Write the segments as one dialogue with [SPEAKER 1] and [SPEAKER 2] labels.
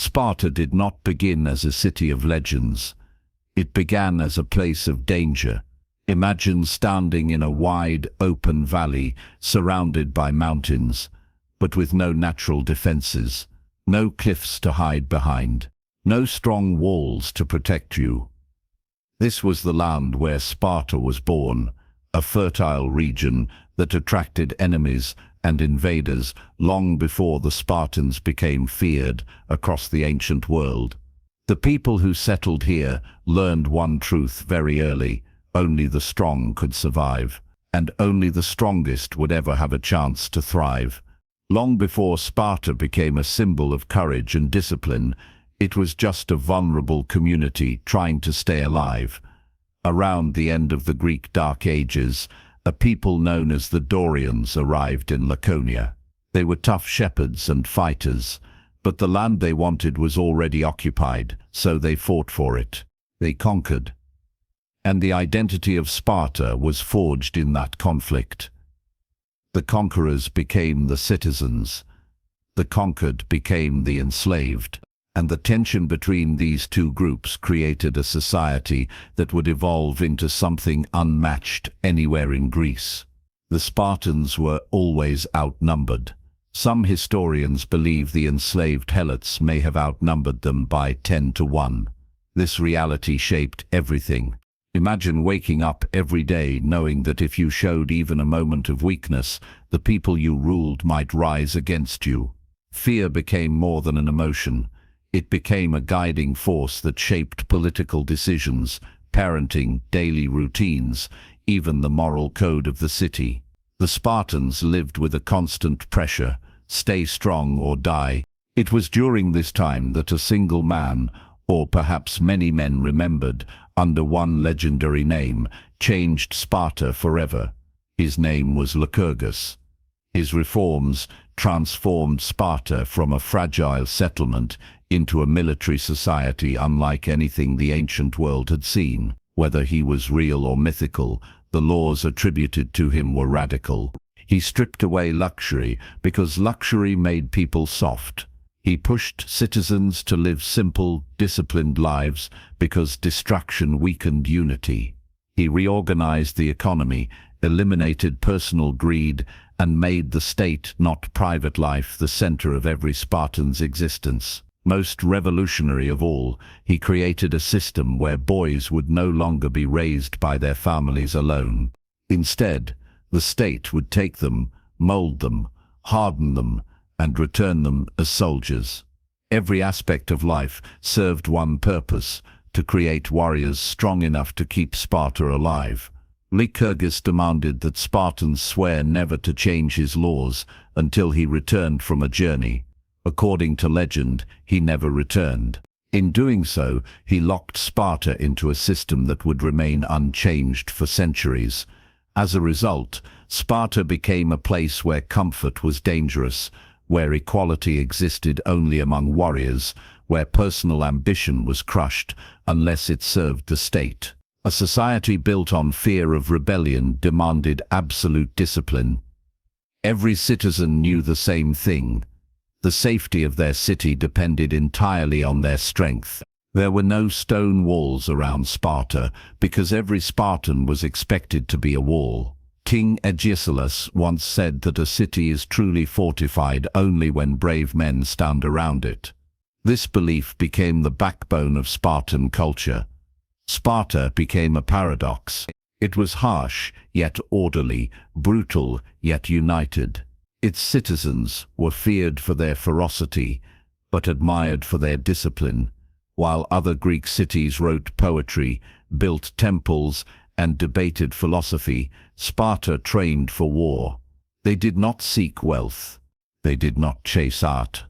[SPEAKER 1] Sparta did not begin as a city of legends. It began as a place of danger. Imagine standing in a wide, open valley surrounded by mountains, but with no natural defenses, no cliffs to hide behind, no strong walls to protect you. This was the land where Sparta was born, a fertile region that attracted enemies and invaders long before the Spartans became feared across the ancient world. The people who settled here learned one truth very early: only the strong could survive, and only the strongest would ever have a chance to thrive. Long before Sparta became a symbol of courage and discipline, it was just a vulnerable community trying to stay alive. Around the end of the Greek Dark Ages, a people known as the Dorians arrived in Laconia. They were tough shepherds and fighters, but the land they wanted was already occupied, so they fought for it. They conquered. And the identity of Sparta was forged in that conflict. The conquerors became the citizens. The conquered became the enslaved. And the tension between these two groups created a society that would evolve into something unmatched anywhere in Greece. The Spartans were always outnumbered. Some historians believe the enslaved helots may have outnumbered them by 10 to 1. This reality shaped everything. Imagine waking up every day knowing that if you showed even a moment of weakness, the people you ruled might rise against you. Fear became more than an emotion. It became a guiding force that shaped political decisions, parenting, daily routines, even the moral code of the city. The Spartans lived with a constant pressure: stay strong or die. It was during this time that a single man, or perhaps many men remembered, under one legendary name, changed Sparta forever. His name was Lycurgus. His reforms transformed Sparta from a fragile settlement into a military society unlike anything the ancient world had seen. Whether he was real or mythical, the laws attributed to him were radical. He stripped away luxury because luxury made people soft. He pushed citizens to live simple, disciplined lives because distraction weakened unity. He reorganized the economy, eliminated personal greed, and made the state, not private life, the center of every Spartan's existence. Most revolutionary of all, he created a system where boys would no longer be raised by their families alone. Instead, the state would take them, mold them, harden them, and return them as soldiers. Every aspect of life served one purpose: to create warriors strong enough to keep Sparta alive. Lycurgus demanded that Spartans swear never to change his laws until he returned from a journey. According to legend, he never returned. In doing so, he locked Sparta into a system that would remain unchanged for centuries. As a result, Sparta became a place where comfort was dangerous, where equality existed only among warriors, where personal ambition was crushed unless it served the state. A society built on fear of rebellion demanded absolute discipline. Every citizen knew the same thing: the safety of their city depended entirely on their strength. There were no stone walls around Sparta because every Spartan was expected to be a wall. King Agesilaus once said that a city is truly fortified only when brave men stand around it. This belief became the backbone of Spartan culture. Sparta became a paradox. It was harsh, yet orderly, brutal, yet united. Its citizens were feared for their ferocity, but admired for their discipline. While other Greek cities wrote poetry, built temples, and debated philosophy, Sparta trained for war. They did not seek wealth. They did not chase art.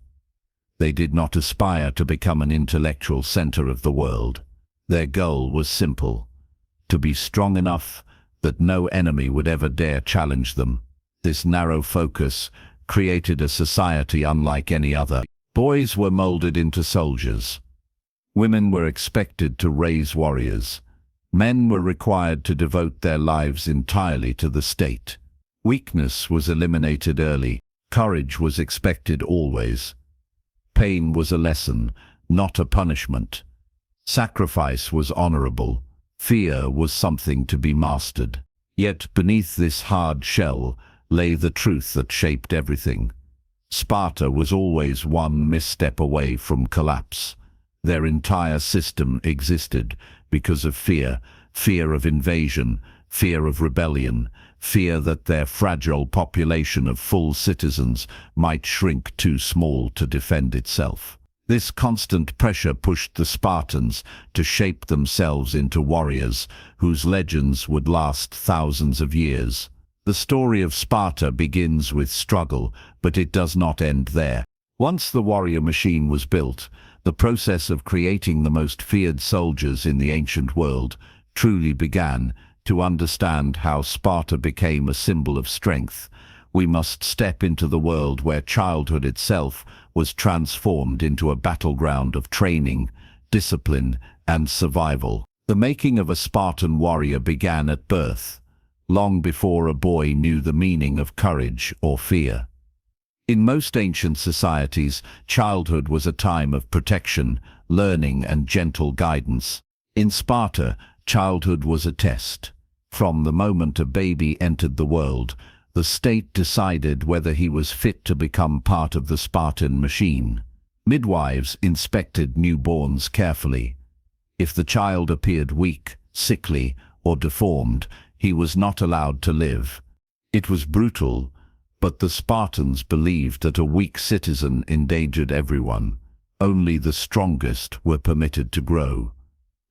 [SPEAKER 1] They did not aspire to become an intellectual center of the world. Their goal was simple: to be strong enough that no enemy would ever dare challenge them. This narrow focus created a society unlike any other. Boys were molded into soldiers. Women were expected to raise warriors. Men were required to devote their lives entirely to the state. Weakness was eliminated early. Courage was expected always. Pain was a lesson, not a punishment. Sacrifice was honorable. Fear was something to be mastered. Yet beneath this hard shell lay the truth that shaped everything. Sparta was always one misstep away from collapse. Their entire system existed because of fear, fear of invasion, fear of rebellion, fear that their fragile population of full citizens might shrink too small to defend itself. This constant pressure pushed the Spartans to shape themselves into warriors whose legends would last thousands of years. The story of Sparta begins with struggle, but it does not end there. Once the warrior machine was built, the process of creating the most feared soldiers in the ancient world truly began. To understand how Sparta became a symbol of strength, we must step into the world where childhood itself was transformed into a battleground of training, discipline, and survival. The making of a Spartan warrior began at birth, long before a boy knew the meaning of courage or fear. In most ancient societies, childhood was a time of protection, learning, and gentle guidance. In Sparta, childhood was a test. From the moment a baby entered the world, the state decided whether he was fit to become part of the Spartan machine. Midwives inspected newborns carefully. If the child appeared weak, sickly, or deformed, he was not allowed to live. It was brutal, but the Spartans believed that a weak citizen endangered everyone. Only the strongest were permitted to grow.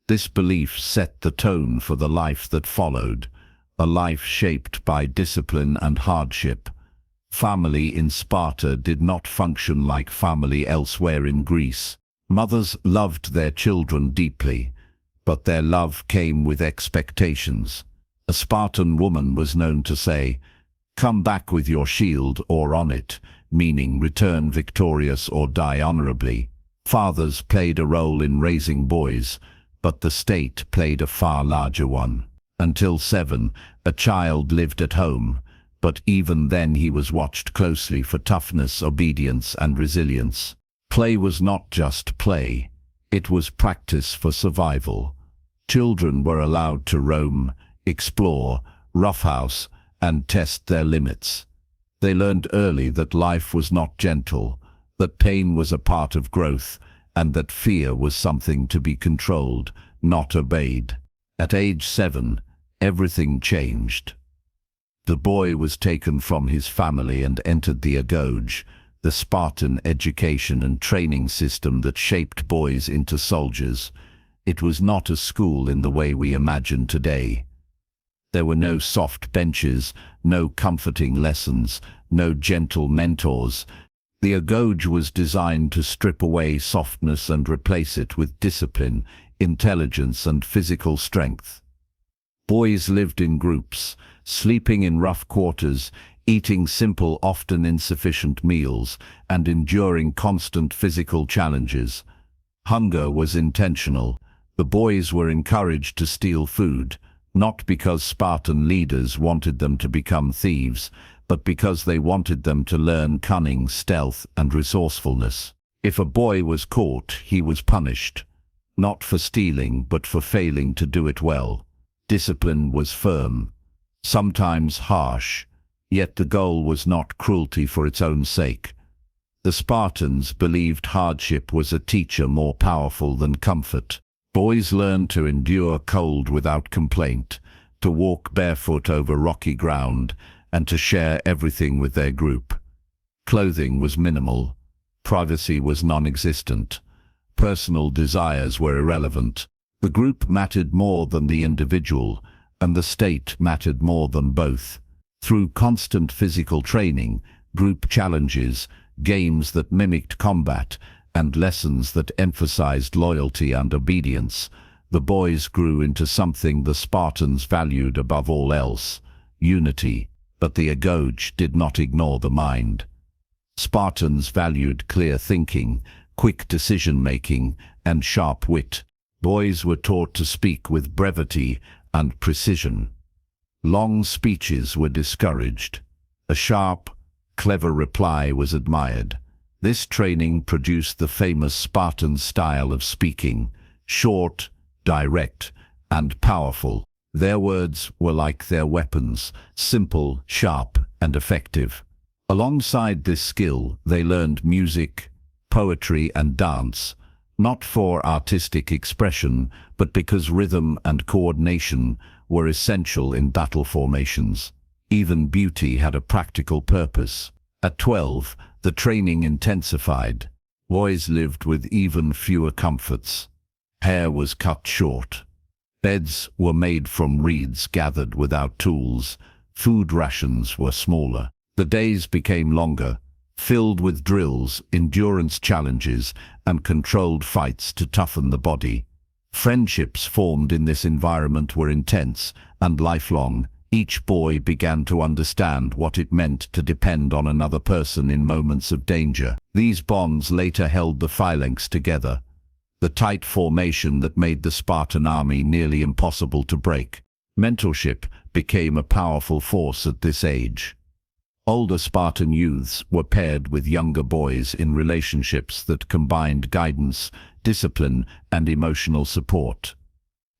[SPEAKER 1] This belief set the tone for the life that followed, a life shaped by discipline and hardship. Family in Sparta did not function like family elsewhere in Greece. Mothers loved their children deeply, but their love came with expectations. A Spartan woman was known to say, "Come back with your shield or on it," meaning return victorious or die honorably. Fathers played a role in raising boys, but the state played a far larger one. Until 7, a child lived at home, but even then he was watched closely for toughness, obedience, and resilience. Play was not just play, it was practice for survival. Children were allowed to roam, explore, roughhouse, and test their limits. They learned early that life was not gentle, that pain was a part of growth, and that fear was something to be controlled, not obeyed. At age 7, everything changed. The boy was taken from his family and entered the agoge, the Spartan education and training system that shaped boys into soldiers. It was not a school in the way we imagine today. There were no soft benches, no comforting lessons, no gentle mentors. The agoge was designed to strip away softness and replace it with discipline, intelligence, and physical strength. Boys lived in groups, sleeping in rough quarters, eating simple, often insufficient meals, and enduring constant physical challenges. Hunger was intentional. The boys were encouraged to steal food, not because Spartan leaders wanted them to become thieves, but because they wanted them to learn cunning, stealth, and resourcefulness. If a boy was caught, he was punished, not for stealing, but for failing to do it well. Discipline was firm, sometimes harsh, yet the goal was not cruelty for its own sake. The Spartans believed hardship was a teacher more powerful than comfort. Boys learned to endure cold without complaint, to walk barefoot over rocky ground, and to share everything with their group. Clothing was minimal, privacy was non-existent, personal desires were irrelevant. The group mattered more than the individual, and the state mattered more than both. Through constant physical training, group challenges, games that mimicked combat, and lessons that emphasized loyalty and obedience, the boys grew into something the Spartans valued above all else: unity. But the agoge did not ignore the mind. Spartans valued clear thinking, quick decision-making, and sharp wit. Boys were taught to speak with brevity and precision. Long speeches were discouraged. A sharp, clever reply was admired. This training produced the famous Spartan style of speaking, short, direct, and powerful. Their words were like their weapons, simple, sharp, and effective. Alongside this skill, they learned music, poetry, and dance, not for artistic expression, but because rhythm and coordination were essential in battle formations. Even beauty had a practical purpose. At 12, the training intensified. Boys lived with even fewer comforts. Hair was cut short. Beds were made from reeds gathered without tools. Food rations were smaller. The days became longer, filled with drills, endurance challenges, and controlled fights to toughen the body. Friendships formed in this environment were intense and lifelong. Each boy began to understand what it meant to depend on another person in moments of danger. These bonds later held the phalanx together, the tight formation that made the Spartan army nearly impossible to break. Mentorship became a powerful force at this age. Older Spartan youths were paired with younger boys in relationships that combined guidance, discipline, and emotional support.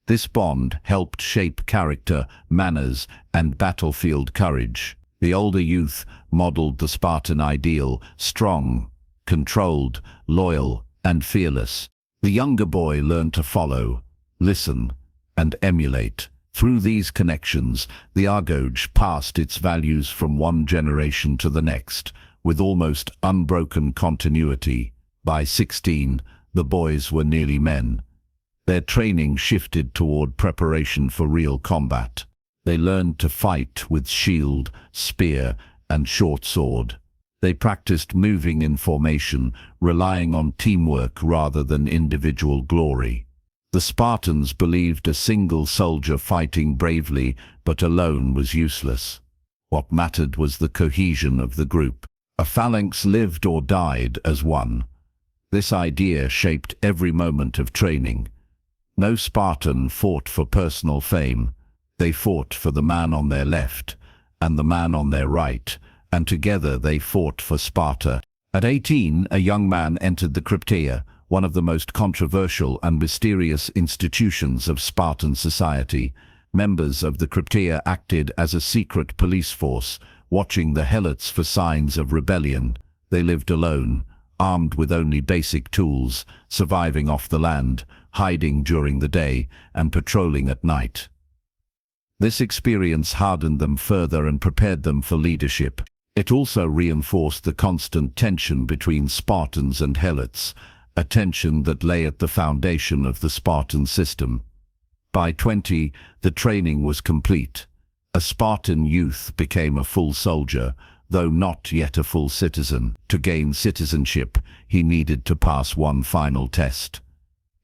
[SPEAKER 1] This bond helped shape character, manners, and battlefield courage. The older youth modeled the Spartan ideal: strong, controlled, loyal, and fearless. The younger boy learned to follow, listen, and emulate. Through these connections, the Argoge passed its values from one generation to the next, with almost unbroken continuity. By 16, the boys were nearly men. Their training shifted toward preparation for real combat. They learned to fight with shield, spear, and short sword. They practiced moving in formation, relying on teamwork rather than individual glory. The Spartans believed a single soldier fighting bravely but alone was useless. What mattered was the cohesion of the group. A phalanx lived or died as one. This idea shaped every moment of training. No Spartan fought for personal fame. They fought for the man on their left and the man on their right, and together they fought for Sparta. At 18, a young man entered the Crypteia, one of the most controversial and mysterious institutions of Spartan society. Members of the Crypteia acted as a secret police force, watching the helots for signs of rebellion. They lived alone, armed with only basic tools, surviving off the land, hiding during the day, and patrolling at night. This experience hardened them further and prepared them for leadership. It also reinforced the constant tension between Spartans and helots, a tension that lay at the foundation of the Spartan system. By 20, the training was complete. A Spartan youth became a full soldier, though not yet a full citizen. To gain citizenship, he needed to pass one final test: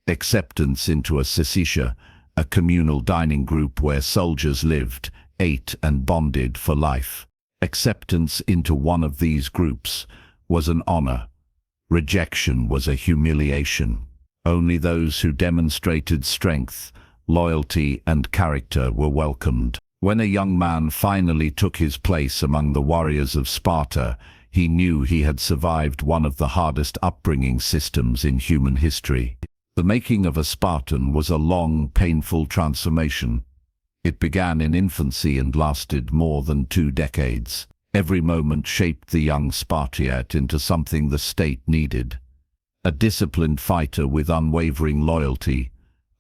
[SPEAKER 1] acceptance into a syssitia, a communal dining group where soldiers lived, ate, and bonded for life. Acceptance into one of these groups was an honor. Rejection was a humiliation. Only those who demonstrated strength, loyalty, and character were welcomed. When a young man finally took his place among the warriors of Sparta, he knew he had survived one of the hardest upbringing systems in human history. The making of a Spartan was a long, painful transformation. It began in infancy and lasted more than 2 decades. Every moment shaped the young Spartiate into something the state needed: a disciplined fighter with unwavering loyalty,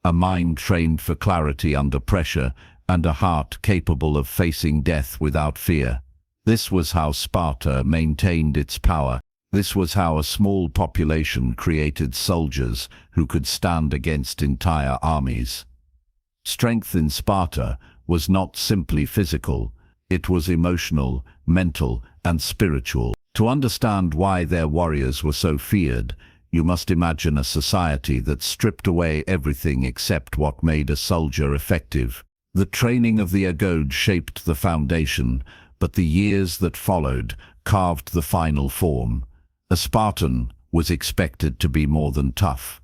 [SPEAKER 1] a mind trained for clarity under pressure, and a heart capable of facing death without fear. This was how Sparta maintained its power. This was how a small population created soldiers who could stand against entire armies. Strength in Sparta was not simply physical, it was emotional, mental, and spiritual. To understand why their warriors were so feared, you must imagine a society that stripped away everything except what made a soldier effective. The training of the Argoge shaped the foundation, but the years that followed carved the final form. A Spartan was expected to be more than tough.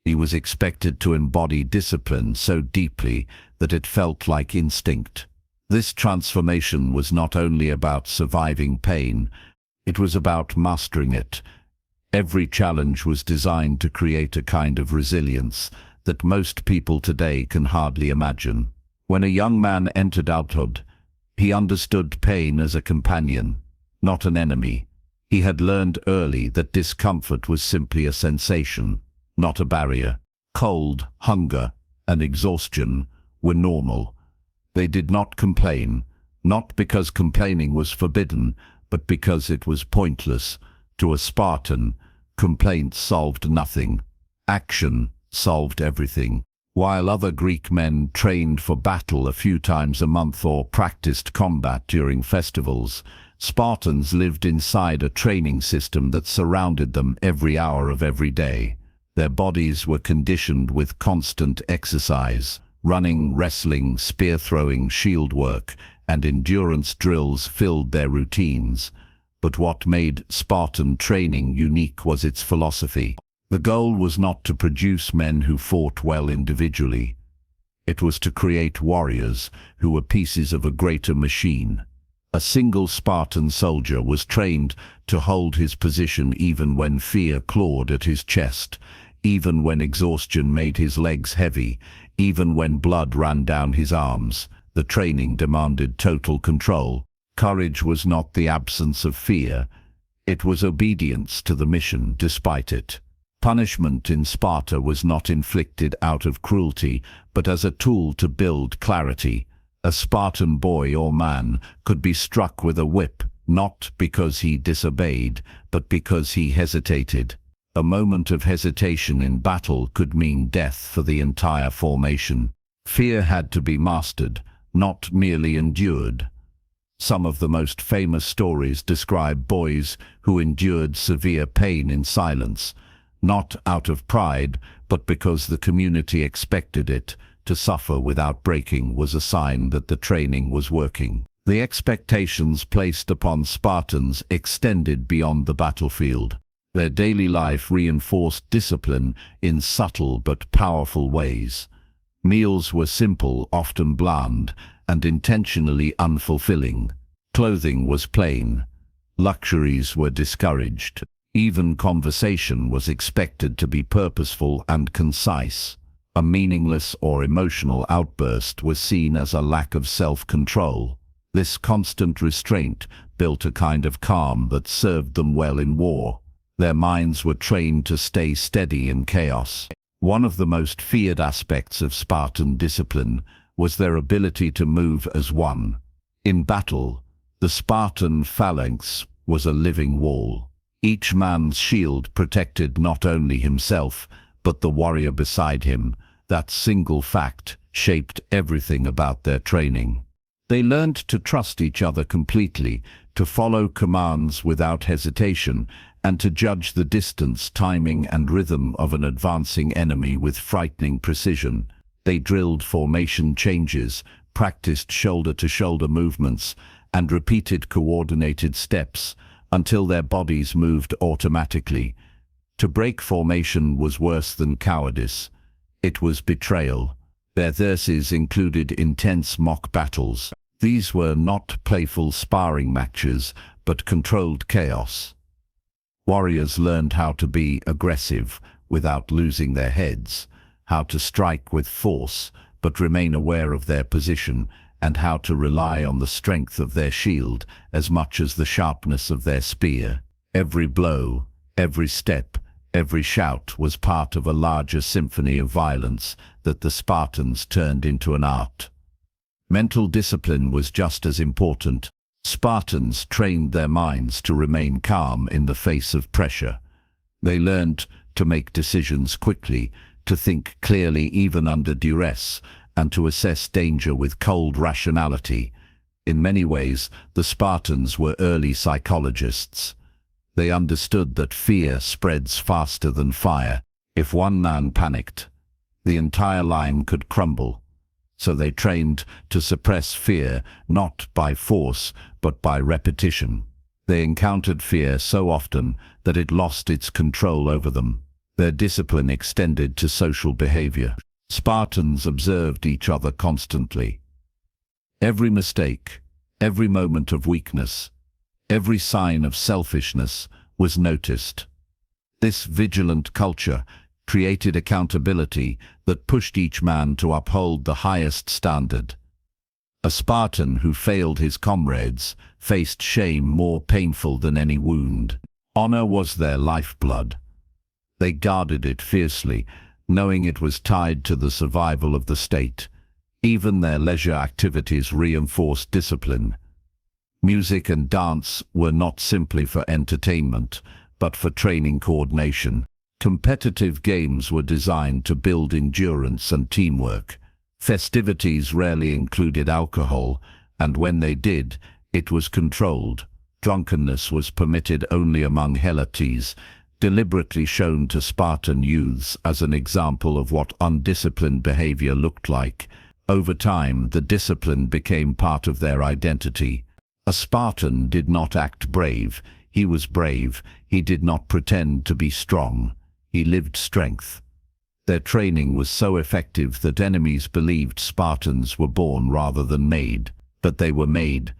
[SPEAKER 1] He was expected to embody discipline so deeply that it felt like instinct. This transformation was not only about surviving pain, it was about mastering it, Every challenge was designed to create a kind of resilience that most people today can hardly imagine. When a young man entered adulthood, he understood pain as a companion, not an enemy. He had learned early that discomfort was simply a sensation, not a barrier. Cold, hunger, and exhaustion were normal. They did not complain, not because complaining was forbidden, but because it was pointless. To a Spartan, complaint solved nothing. Action solved everything. While other Greek men trained for battle a few times a month or practiced combat during festivals, Spartans lived inside a training system that surrounded them every hour of every day. Their bodies were conditioned with constant exercise. Running, wrestling, spear throwing, shield work, and endurance drills filled their routines. But what made Spartan training unique was its philosophy. The goal was not to produce men who fought well individually. It was to create warriors who were pieces of a greater machine. A single Spartan soldier was trained to hold his position even when fear clawed at his chest, even when exhaustion made his legs heavy, even when blood ran down his arms. The training demanded total control. Courage was not the absence of fear. It was obedience to the mission despite it. Punishment in Sparta was not inflicted out of cruelty, but as a tool to build clarity. A Spartan boy or man could be struck with a whip, not because he disobeyed, but because he hesitated. A moment of hesitation in battle could mean death for the entire formation. Fear had to be mastered, not merely endured. Some of the most famous stories describe boys who endured severe pain in silence, not out of pride, but because the community expected it. To suffer without breaking was a sign that the training was working. The expectations placed upon Spartans extended beyond the battlefield. Their daily life reinforced discipline in subtle but powerful ways. Meals were simple, often bland, and intentionally unfulfilling. Clothing was plain. Luxuries were discouraged. Even conversation was expected to be purposeful and concise. A meaningless or emotional outburst was seen as a lack of self-control. This constant restraint built a kind of calm that served them well in war. Their minds were trained to stay steady in chaos. One of the most feared aspects of Spartan discipline was their ability to move as one. In battle, the Spartan phalanx was a living wall. Each man's shield protected not only himself, but the warrior beside him. That single fact shaped everything about their training. They learned to trust each other completely, to follow commands without hesitation, and to judge the distance, timing, and rhythm of an advancing enemy with frightening precision. They drilled formation changes, practiced shoulder-to-shoulder movements, and repeated coordinated steps until their bodies moved automatically. To break formation was worse than cowardice. It was betrayal. Their verses included intense mock battles. These were not playful sparring matches, but controlled chaos. Warriors learned how to be aggressive without losing their heads, how to strike with force but remain aware of their position, and how to rely on the strength of their shield as much as the sharpness of their spear. Every blow, every step, every shout was part of a larger symphony of violence that the Spartans turned into an art. Mental discipline was just as important. Spartans trained their minds to remain calm in the face of pressure. They learned to make decisions quickly, to think clearly even under duress, and to assess danger with cold rationality. In many ways, the Spartans were early psychologists. They understood that fear spreads faster than fire. If one man panicked, the entire line could crumble. So they trained to suppress fear, not by force, but by repetition. They encountered fear so often that it lost its control over them. Their discipline extended to social behavior. Spartans observed each other constantly. Every mistake, every moment of weakness, every sign of selfishness was noticed. This vigilant culture created accountability that pushed each man to uphold the highest standard. A Spartan who failed his comrades faced shame more painful than any wound. Honor was their lifeblood. They guarded it fiercely, knowing it was tied to the survival of the state. Even their leisure activities reinforced discipline. Music and dance were not simply for entertainment, but for training coordination. Competitive games were designed to build endurance and teamwork. Festivities rarely included alcohol, and when they did, it was controlled. Drunkenness was permitted only among helotes, deliberately shown to Spartan youths as an example of what undisciplined behavior looked like. Over time, the discipline became part of their identity. A Spartan did not act brave. He was brave. He did not pretend to be strong. He lived strength. Their training was so effective that enemies believed Spartans were born rather than made. But they were made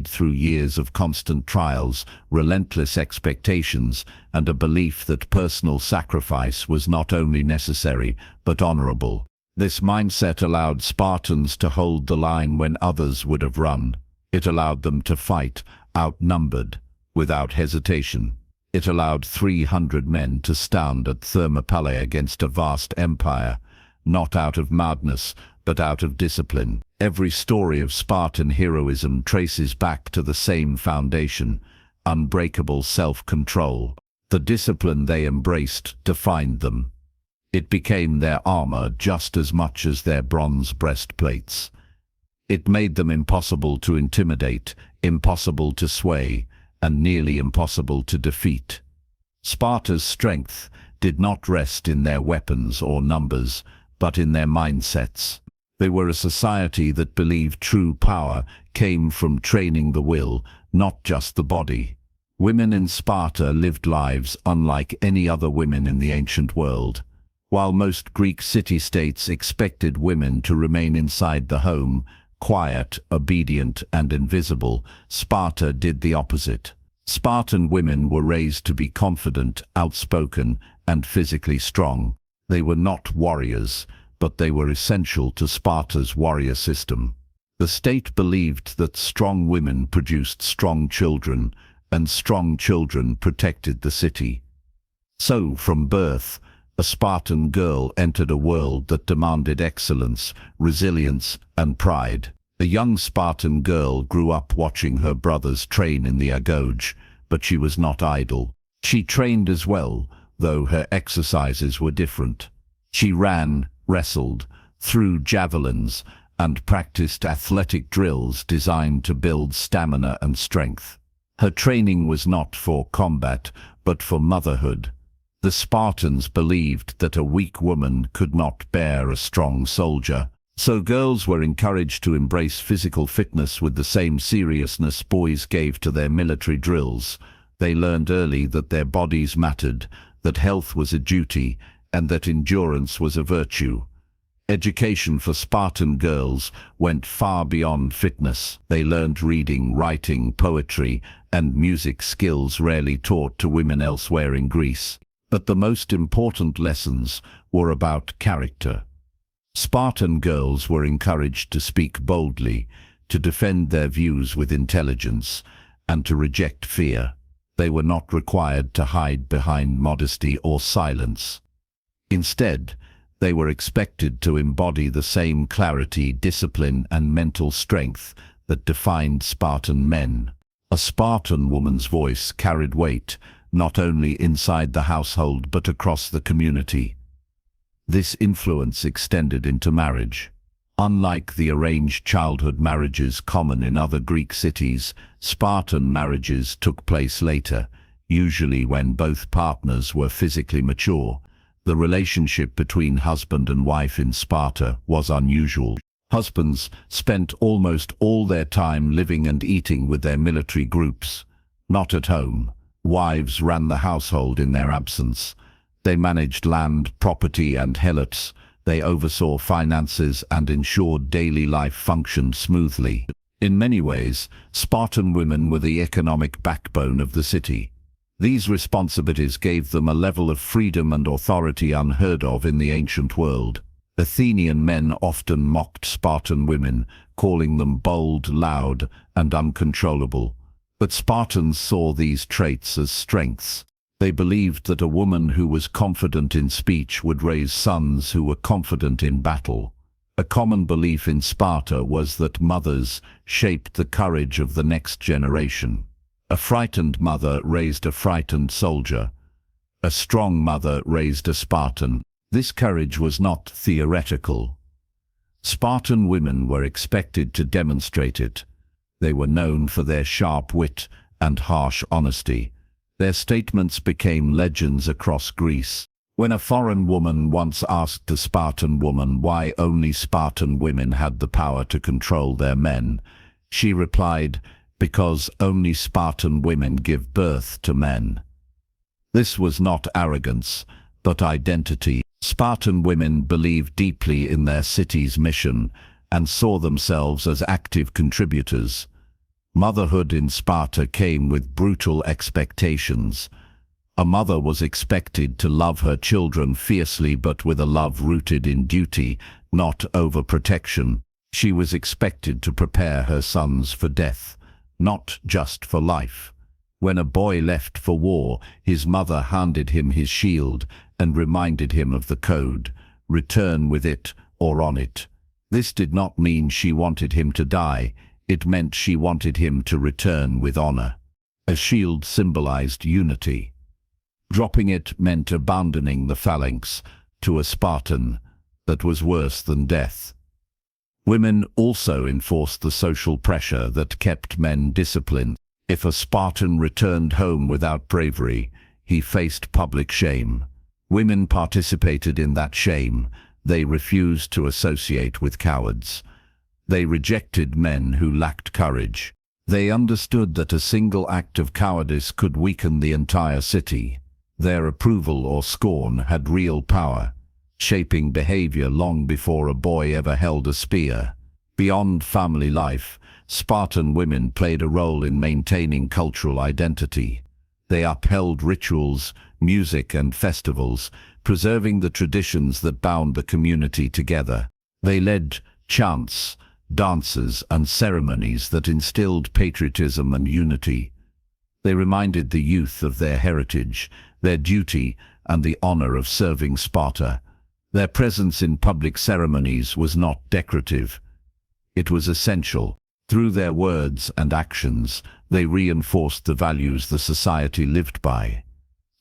[SPEAKER 1] through years of constant trials, relentless expectations, and a belief that personal sacrifice was not only necessary, but honorable. This mindset allowed Spartans to hold the line when others would have run. It allowed them to fight, outnumbered, without hesitation. It allowed 300 men to stand at Thermopylae against a vast empire, not out of madness, but out of discipline. Every story of Spartan heroism traces back to the same foundation: unbreakable self-control. The discipline they embraced defined them. It became their armor just as much as their bronze breastplates. It made them impossible to intimidate, impossible to sway, and nearly impossible to defeat. Sparta's strength did not rest in their weapons or numbers, but in their mindsets. They were a society that believed true power came from training the will, not just the body. Women in Sparta lived lives unlike any other women in the ancient world. While most Greek city-states expected women to remain inside the home, quiet, obedient, and invisible, Sparta did the opposite. Spartan women were raised to be confident, outspoken, and physically strong. They were not warriors, but they were essential to Sparta's warrior system. The state believed that strong women produced strong children, and strong children protected the city. So, from birth, a Spartan girl entered a world that demanded excellence, resilience, and pride. A young Spartan girl grew up watching her brothers train in the agoge, but she was not idle. She trained as well, though her exercises were different. She ran, wrestled, threw javelins, and practiced athletic drills designed to build stamina and strength. Her training was not for combat, but for motherhood. The Spartans believed that a weak woman could not bear a strong soldier, so girls were encouraged to embrace physical fitness with the same seriousness boys gave to their military drills. They learned early that their bodies mattered, that health was a duty, and that endurance was a virtue. Education for Spartan girls went far beyond fitness. They learned reading, writing, poetry, and music skills rarely taught to women elsewhere in Greece. But the most important lessons were about character. Spartan girls were encouraged to speak boldly, to defend their views with intelligence, and to reject fear. They were not required to hide behind modesty or silence. Instead, they were expected to embody the same clarity, discipline, and mental strength that defined Spartan men. A Spartan woman's voice carried weight, not only inside the household but across the community. This influence extended into marriage. Unlike the arranged childhood marriages common in other Greek cities, Spartan marriages took place later, usually when both partners were physically mature. The relationship between husband and wife in Sparta was unusual. Husbands spent almost all their time living and eating with their military groups, not at home. Wives ran the household in their absence. They managed land, property, and helots. They oversaw finances and ensured daily life functioned smoothly. In many ways, Spartan women were the economic backbone of the city. These responsibilities gave them a level of freedom and authority unheard of in the ancient world. Athenian men often mocked Spartan women, calling them bold, loud, and uncontrollable. But Spartans saw these traits as strengths. They believed that a woman who was confident in speech would raise sons who were confident in battle. A common belief in Sparta was that mothers shaped the courage of the next generation. A frightened mother raised a frightened soldier. A strong mother raised a Spartan. This courage was not theoretical. Spartan women were expected to demonstrate it. They were known for their sharp wit and harsh honesty. Their statements became legends across Greece. When a foreign woman once asked a Spartan woman why only Spartan women had the power to control their men, she replied, "Because only Spartan women give birth to men." This was not arrogance, but identity. Spartan women believed deeply in their city's mission and saw themselves as active contributors. Motherhood in Sparta came with brutal expectations. A mother was expected to love her children fiercely, but with a love rooted in duty, not overprotection. She was expected to prepare her sons for death, not just for life. When a boy left for war, his mother handed him his shield and reminded him of the code: return with it or on it. This did not mean she wanted him to die. It meant she wanted him to return with honor. A shield symbolized unity. Dropping it meant abandoning the phalanx to a Spartan. That was worse than death. Women also enforced the social pressure that kept men disciplined. If a Spartan returned home without bravery, he faced public shame. Women participated in that shame. They refused to associate with cowards. They rejected men who lacked courage. They understood that a single act of cowardice could weaken the entire city. Their approval or scorn had real power, shaping behavior long before a boy ever held a spear. Beyond family life, Spartan women played a role in maintaining cultural identity. They upheld rituals, music, and festivals, preserving the traditions that bound the community together. They led chants, dances, and ceremonies that instilled patriotism and unity. They reminded the youth of their heritage, their duty, and the honor of serving Sparta. Their presence in public ceremonies was not decorative. It was essential. Through their words and actions, they reinforced the values the society lived by.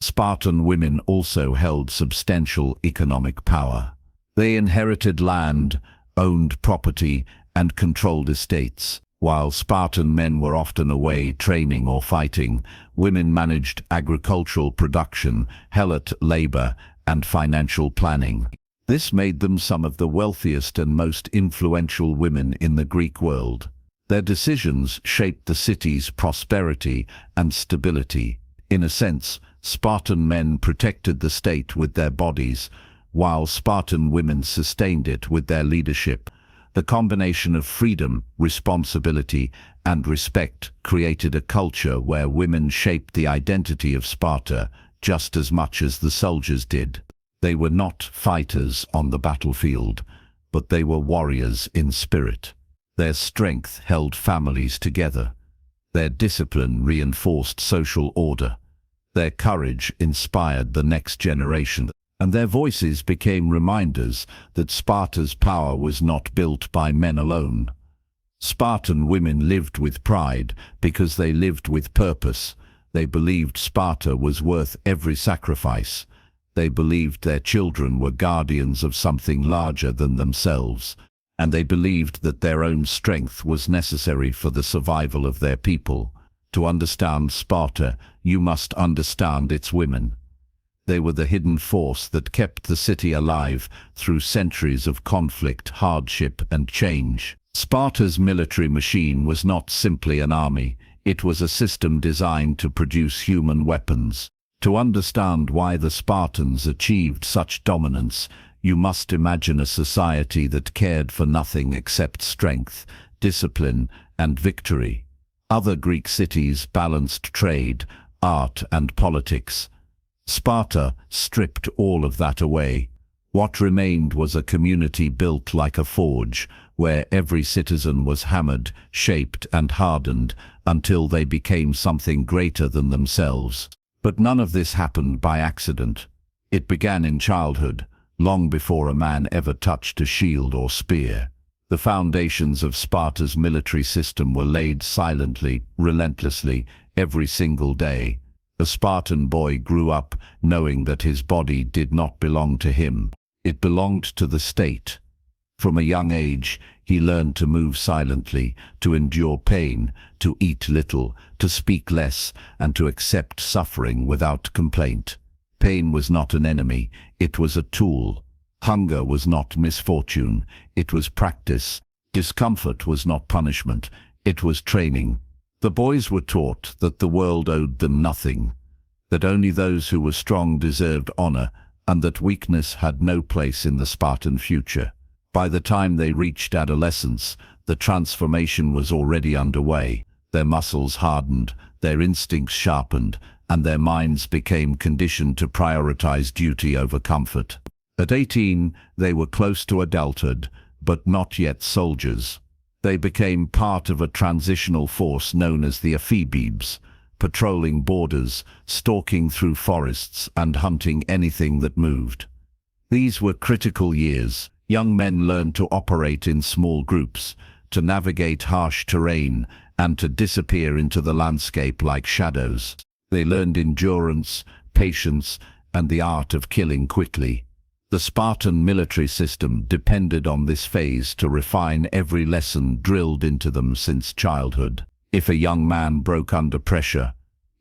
[SPEAKER 1] Spartan women also held substantial economic power. They inherited land, owned property, and controlled estates. While Spartan men were often away training or fighting, women managed agricultural production, helot labor, and financial planning. This made them some of the wealthiest and most influential women in the Greek world. Their decisions shaped the city's prosperity and stability. In a sense, Spartan men protected the state with their bodies, while Spartan women sustained it with their leadership. The combination of freedom, responsibility, and respect created a culture where women shaped the identity of Sparta just as much as the soldiers did. They were not fighters on the battlefield, but they were warriors in spirit. Their strength held families together. Their discipline reinforced social order. Their courage inspired the next generation, and their voices became reminders that Sparta's power was not built by men alone. Spartan women lived with pride because they lived with purpose. They believed Sparta was worth every sacrifice. They believed their children were guardians of something larger than themselves, and they believed that their own strength was necessary for the survival of their people. To understand Sparta, you must understand its women. They were the hidden force that kept the city alive through centuries of conflict, hardship, and change. Sparta's military machine was not simply an army. It was a system designed to produce human weapons. To understand why the Spartans achieved such dominance, you must imagine a society that cared for nothing except strength, discipline, and victory. Other Greek cities balanced trade, art, and politics. Sparta stripped all of that away. What remained was a community built like a forge, where every citizen was hammered, shaped, and hardened until they became something greater than themselves. But none of this happened by accident. It began in childhood, long before a man ever touched a shield or spear. The foundations of Sparta's military system were laid silently, relentlessly, every single day. The Spartan boy grew up knowing that his body did not belong to him. It belonged to the state. From a young age, he learned to move silently, to endure pain, to eat little, to speak less, and to accept suffering without complaint. Pain was not an enemy, it was a tool. Hunger was not misfortune, it was practice. Discomfort was not punishment, it was training. The boys were taught that the world owed them nothing, that only those who were strong deserved honor, and that weakness had no place in the Spartan future. By the time they reached adolescence, the transformation was already underway. Their muscles hardened, their instincts sharpened, and their minds became conditioned to prioritize duty over comfort. At 18, they were close to adulthood, but not yet soldiers. They became part of a transitional force known as the amphibians, patrolling borders, stalking through forests, and hunting anything that moved. These were critical years. Young men learned to operate in small groups, to navigate harsh terrain, and to disappear into the landscape like shadows. They learned endurance, patience, and the art of killing quickly. The Spartan military system depended on this phase to refine every lesson drilled into them since childhood. If a young man broke under pressure,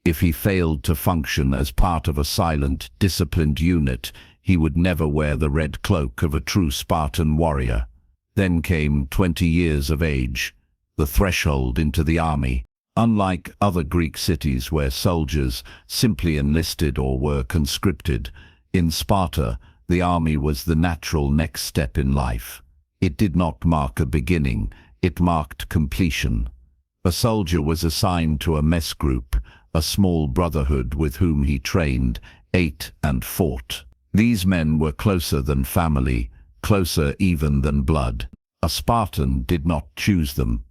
[SPEAKER 1] if he failed to function as part of a silent, disciplined unit, he would never wear the red cloak of a true Spartan warrior. Then came 20 years of age, the threshold into the army. Unlike other Greek cities where soldiers simply enlisted or were conscripted, in Sparta, the army was the natural next step in life. It did not mark a beginning, it marked completion. A soldier was assigned to a mess group, a small brotherhood with whom he trained, ate, and fought. These men were closer than family, closer even than blood. A Spartan did not choose them.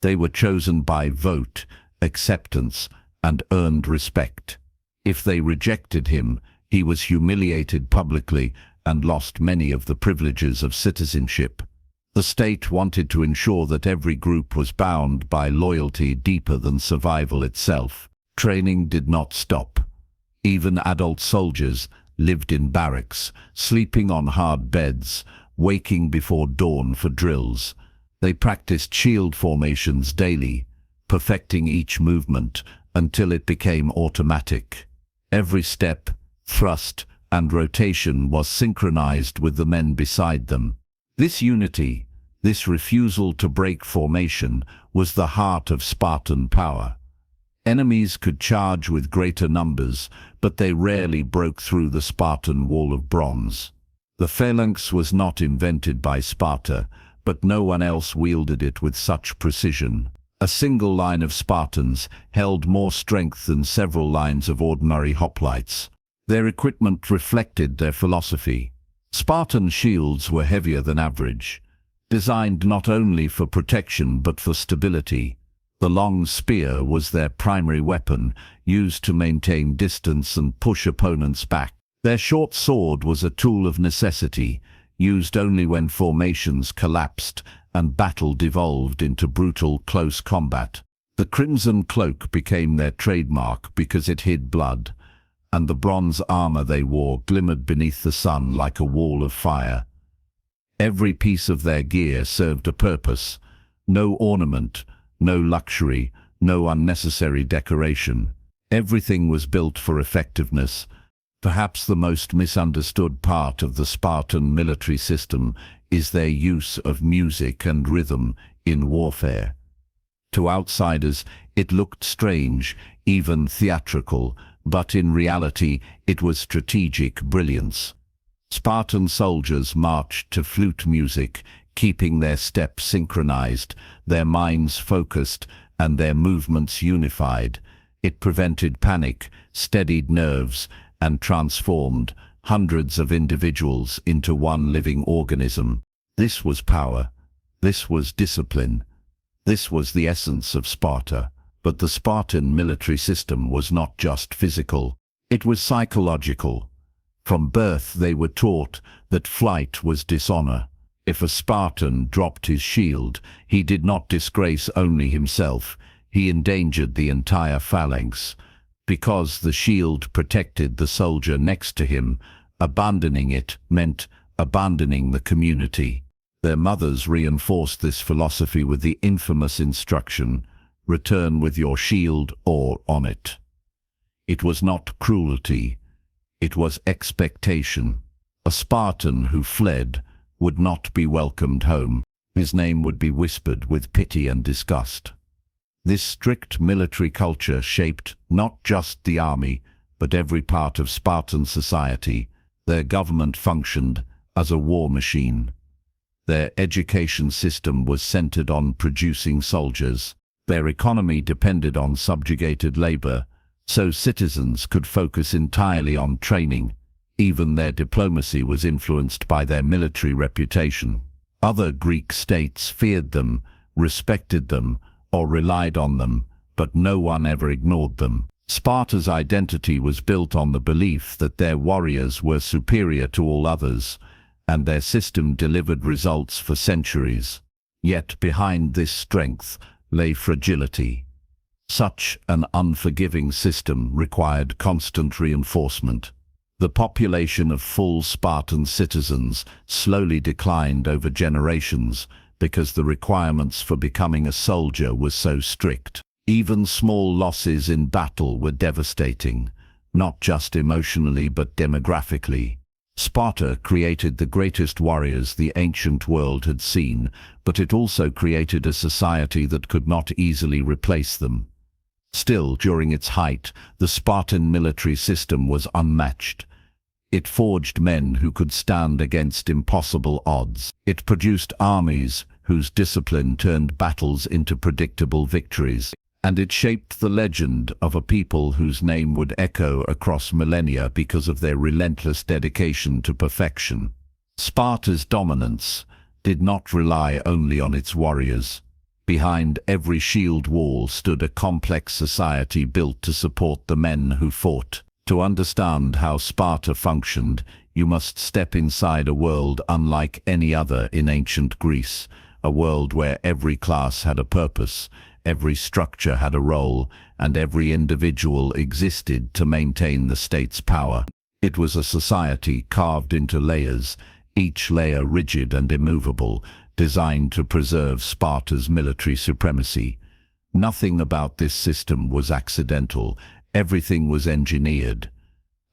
[SPEAKER 1] They were chosen by vote, acceptance, and earned respect. If they rejected him, he was humiliated publicly and lost many of the privileges of citizenship. The state wanted to ensure that every group was bound by loyalty deeper than survival itself. Training did not stop. Even adult soldiers lived in barracks, sleeping on hard beds, waking before dawn for drills. They practiced shield formations daily, perfecting each movement until it became automatic. Every step, thrust, and rotation was synchronized with the men beside them. This unity, this refusal to break formation, was the heart of Spartan power. Enemies could charge with greater numbers, but they rarely broke through the Spartan wall of bronze. The phalanx was not invented by Sparta, but no one else wielded it with such precision. A single line of Spartans held more strength than several lines of ordinary hoplites. Their equipment reflected their philosophy. Spartan shields were heavier than average, designed not only for protection but for stability. The long spear was their primary weapon, used to maintain distance and push opponents back. Their short sword was a tool of necessity, used only when formations collapsed and battle devolved into brutal close combat. The crimson cloak became their trademark because it hid blood, and the bronze armor they wore glimmered beneath the sun like a wall of fire. Every piece of their gear served a purpose. No ornament, no luxury, no unnecessary decoration. Everything was built for effectiveness. Perhaps the most misunderstood part of the Spartan military system is their use of music and rhythm in warfare. To outsiders, it looked strange, even theatrical, but in reality, it was strategic brilliance. Spartan soldiers marched to flute music, keeping their steps synchronized, their minds focused, and their movements unified. It prevented panic, steadied nerves, and transformed hundreds of individuals into one living organism. This was power. This was discipline. This was the essence of Sparta. But the Spartan military system was not just physical. It was psychological. From birth they were taught that flight was dishonor. If a Spartan dropped his shield, he did not disgrace only himself, he endangered the entire phalanx. Because the shield protected the soldier next to him, abandoning it meant abandoning the community. Their mothers reinforced this philosophy with the infamous instruction, "Return with your shield or on it." It was not cruelty, it was expectation. A Spartan who fled would not be welcomed home. His name would be whispered with pity and disgust. This strict military culture shaped not just the army, but every part of Spartan society. Their government functioned as a war machine. Their education system was centered on producing soldiers. Their economy depended on subjugated labor, so citizens could focus entirely on training. Even their diplomacy was influenced by their military reputation. Other Greek states feared them, respected them, or relied on them, but no one ever ignored them. Sparta's identity was built on the belief that their warriors were superior to all others, and their system delivered results for centuries. Yet behind this strength lay fragility. Such an unforgiving system required constant reinforcement. The population of full Spartan citizens slowly declined over generations because the requirements for becoming a soldier were so strict. Even small losses in battle were devastating, not just emotionally but demographically. Sparta created the greatest warriors the ancient world had seen, but it also created a society that could not easily replace them. Still, during its height, the Spartan military system was unmatched. It forged men who could stand against impossible odds. It produced armies whose discipline turned battles into predictable victories. And it shaped the legend of a people whose name would echo across millennia because of their relentless dedication to perfection. Sparta's dominance did not rely only on its warriors. Behind every shield wall stood a complex society built to support the men who fought. To understand how Sparta functioned, you must step inside a world unlike any other in ancient Greece, a world where every class had a purpose, every structure had a role, and every individual existed to maintain the state's power. It was a society carved into layers, each layer rigid and immovable, designed to preserve Sparta's military supremacy. Nothing about this system was accidental. Everything was engineered.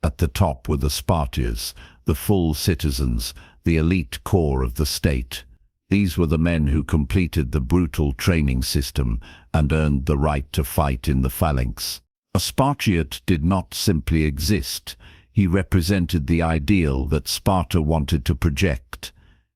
[SPEAKER 1] At the top were the Spartans, the full citizens, the elite core of the state. These were the men who completed the brutal training system and earned the right to fight in the phalanx. A Spartiate did not simply exist. He represented the ideal that Sparta wanted to project.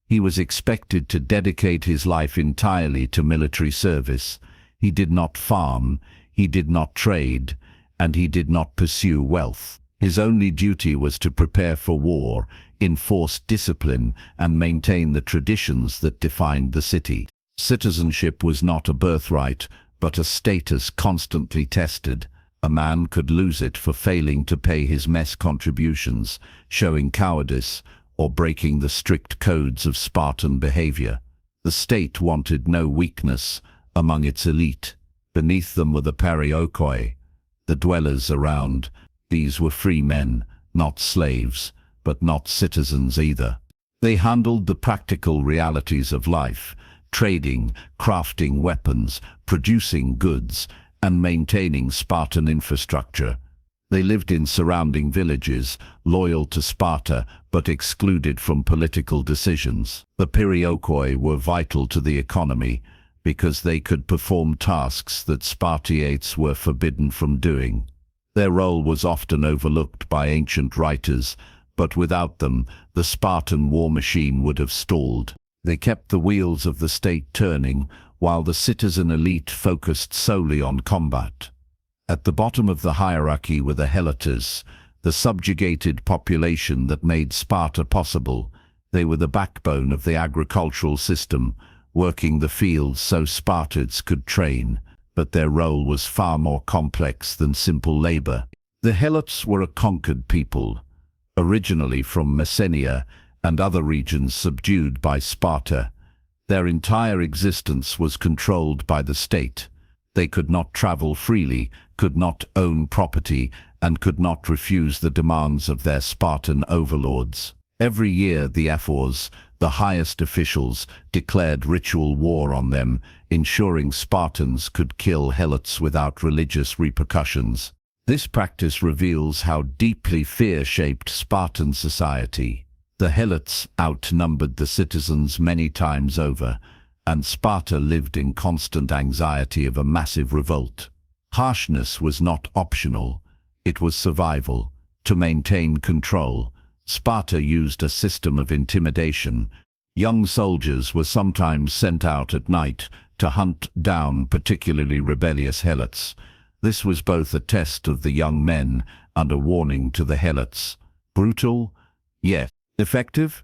[SPEAKER 1] He was expected to dedicate his life entirely to military service. He did not farm, he did not trade, and he did not pursue wealth. His only duty was to prepare for war, enforce discipline, and maintain the traditions that defined the city. Citizenship was not a birthright, but a status constantly tested. A man could lose it for failing to pay his mess contributions, showing cowardice, or breaking the strict codes of Spartan behavior. The state wanted no weakness among its elite. Beneath them were the Perioikoi, the dwellers around. These were free men, not slaves, but not citizens either. They handled the practical realities of life, trading, crafting weapons, producing goods, and maintaining Spartan infrastructure. They lived in surrounding villages, loyal to Sparta, but excluded from political decisions. The Perioikoi were vital to the economy because they could perform tasks that Spartiates were forbidden from doing. Their role was often overlooked by ancient writers, but without them, the Spartan war machine would have stalled. They kept the wheels of the state turning, while the citizen elite focused solely on combat. At the bottom of the hierarchy were the helots, the subjugated population that made Sparta possible. They were the backbone of the agricultural system, working the fields so Spartans could train, but their role was far more complex than simple labor. The helots were a conquered people, originally from Messenia and other regions subdued by Sparta. Their entire existence was controlled by the state. They could not travel freely, could not own property, and could not refuse the demands of their Spartan overlords. Every year the ephors, the highest officials, declared ritual war on them, ensuring Spartans could kill helots without religious repercussions. This practice reveals how deeply fear shaped Spartan society. The helots outnumbered the citizens many times over, and Sparta lived in constant anxiety of a massive revolt. Harshness was not optional, it was survival. To maintain control, Sparta used a system of intimidation. Young soldiers were sometimes sent out at night to hunt down particularly rebellious helots. This was both a test of the young men and a warning to the helots. Brutal? Yes. Effective?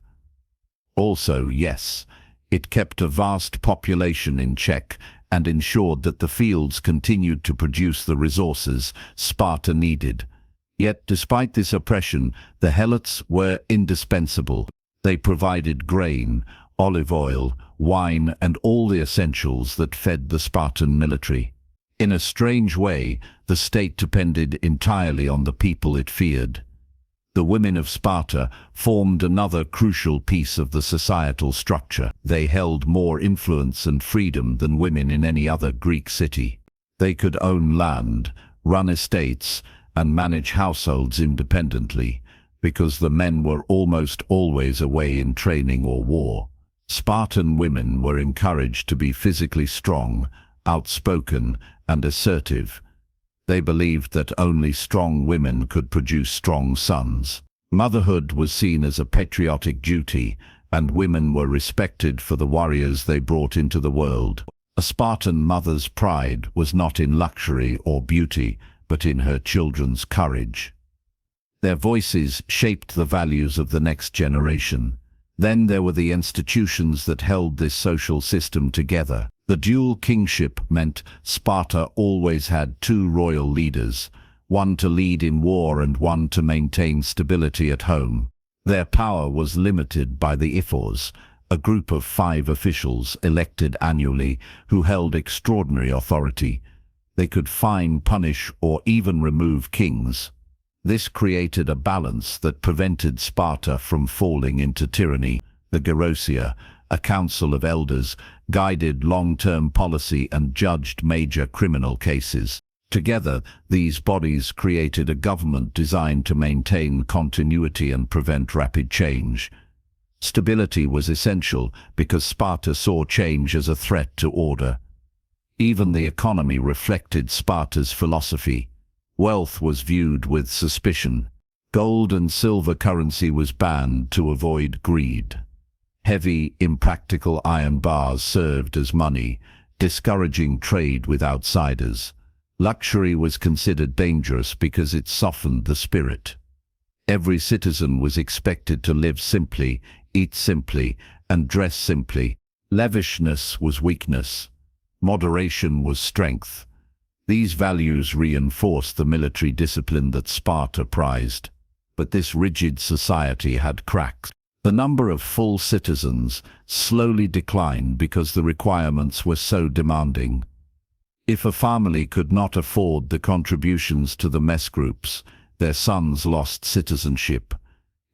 [SPEAKER 1] Also yes. It kept a vast population in check and ensured that the fields continued to produce the resources Sparta needed. Yet despite this oppression, the helots were indispensable. They provided grain, olive oil, wine, and all the essentials that fed the Spartan military. In a strange way, the state depended entirely on the people it feared. The women of Sparta formed another crucial piece of the societal structure. They held more influence and freedom than women in any other Greek city. They could own land, run estates, and manage households independently, because the men were almost always away in training or war. Spartan women were encouraged to be physically strong, outspoken, and assertive. They believed that only strong women could produce strong sons. Motherhood was seen as a patriotic duty, and women were respected for the warriors they brought into the world. A Spartan mother's pride was not in luxury or beauty, but in her children's courage. Their voices shaped the values of the next generation. Then there were the institutions that held this social system together. The dual kingship meant Sparta always had two royal leaders, one to lead in war and one to maintain stability at home. Their power was limited by the ephors, a group of 5 officials elected annually who held extraordinary authority. They could fine, punish, or even remove kings. This created a balance that prevented Sparta from falling into tyranny. The Gerousia, a council of elders, guided long-term policy and judged major criminal cases. Together, these bodies created a government designed to maintain continuity and prevent rapid change. Stability was essential because Sparta saw change as a threat to order. Even the economy reflected Sparta's philosophy. Wealth was viewed with suspicion. Gold and silver currency was banned to avoid greed. Heavy, impractical iron bars served as money, discouraging trade with outsiders. Luxury was considered dangerous because it softened the spirit. Every citizen was expected to live simply, eat simply, and dress simply. Lavishness was weakness. Moderation was strength. These values reinforced the military discipline that Sparta prized. But this rigid society had cracks. The number of full citizens slowly declined because the requirements were so demanding. If a family could not afford the contributions to the mess groups, their sons lost citizenship.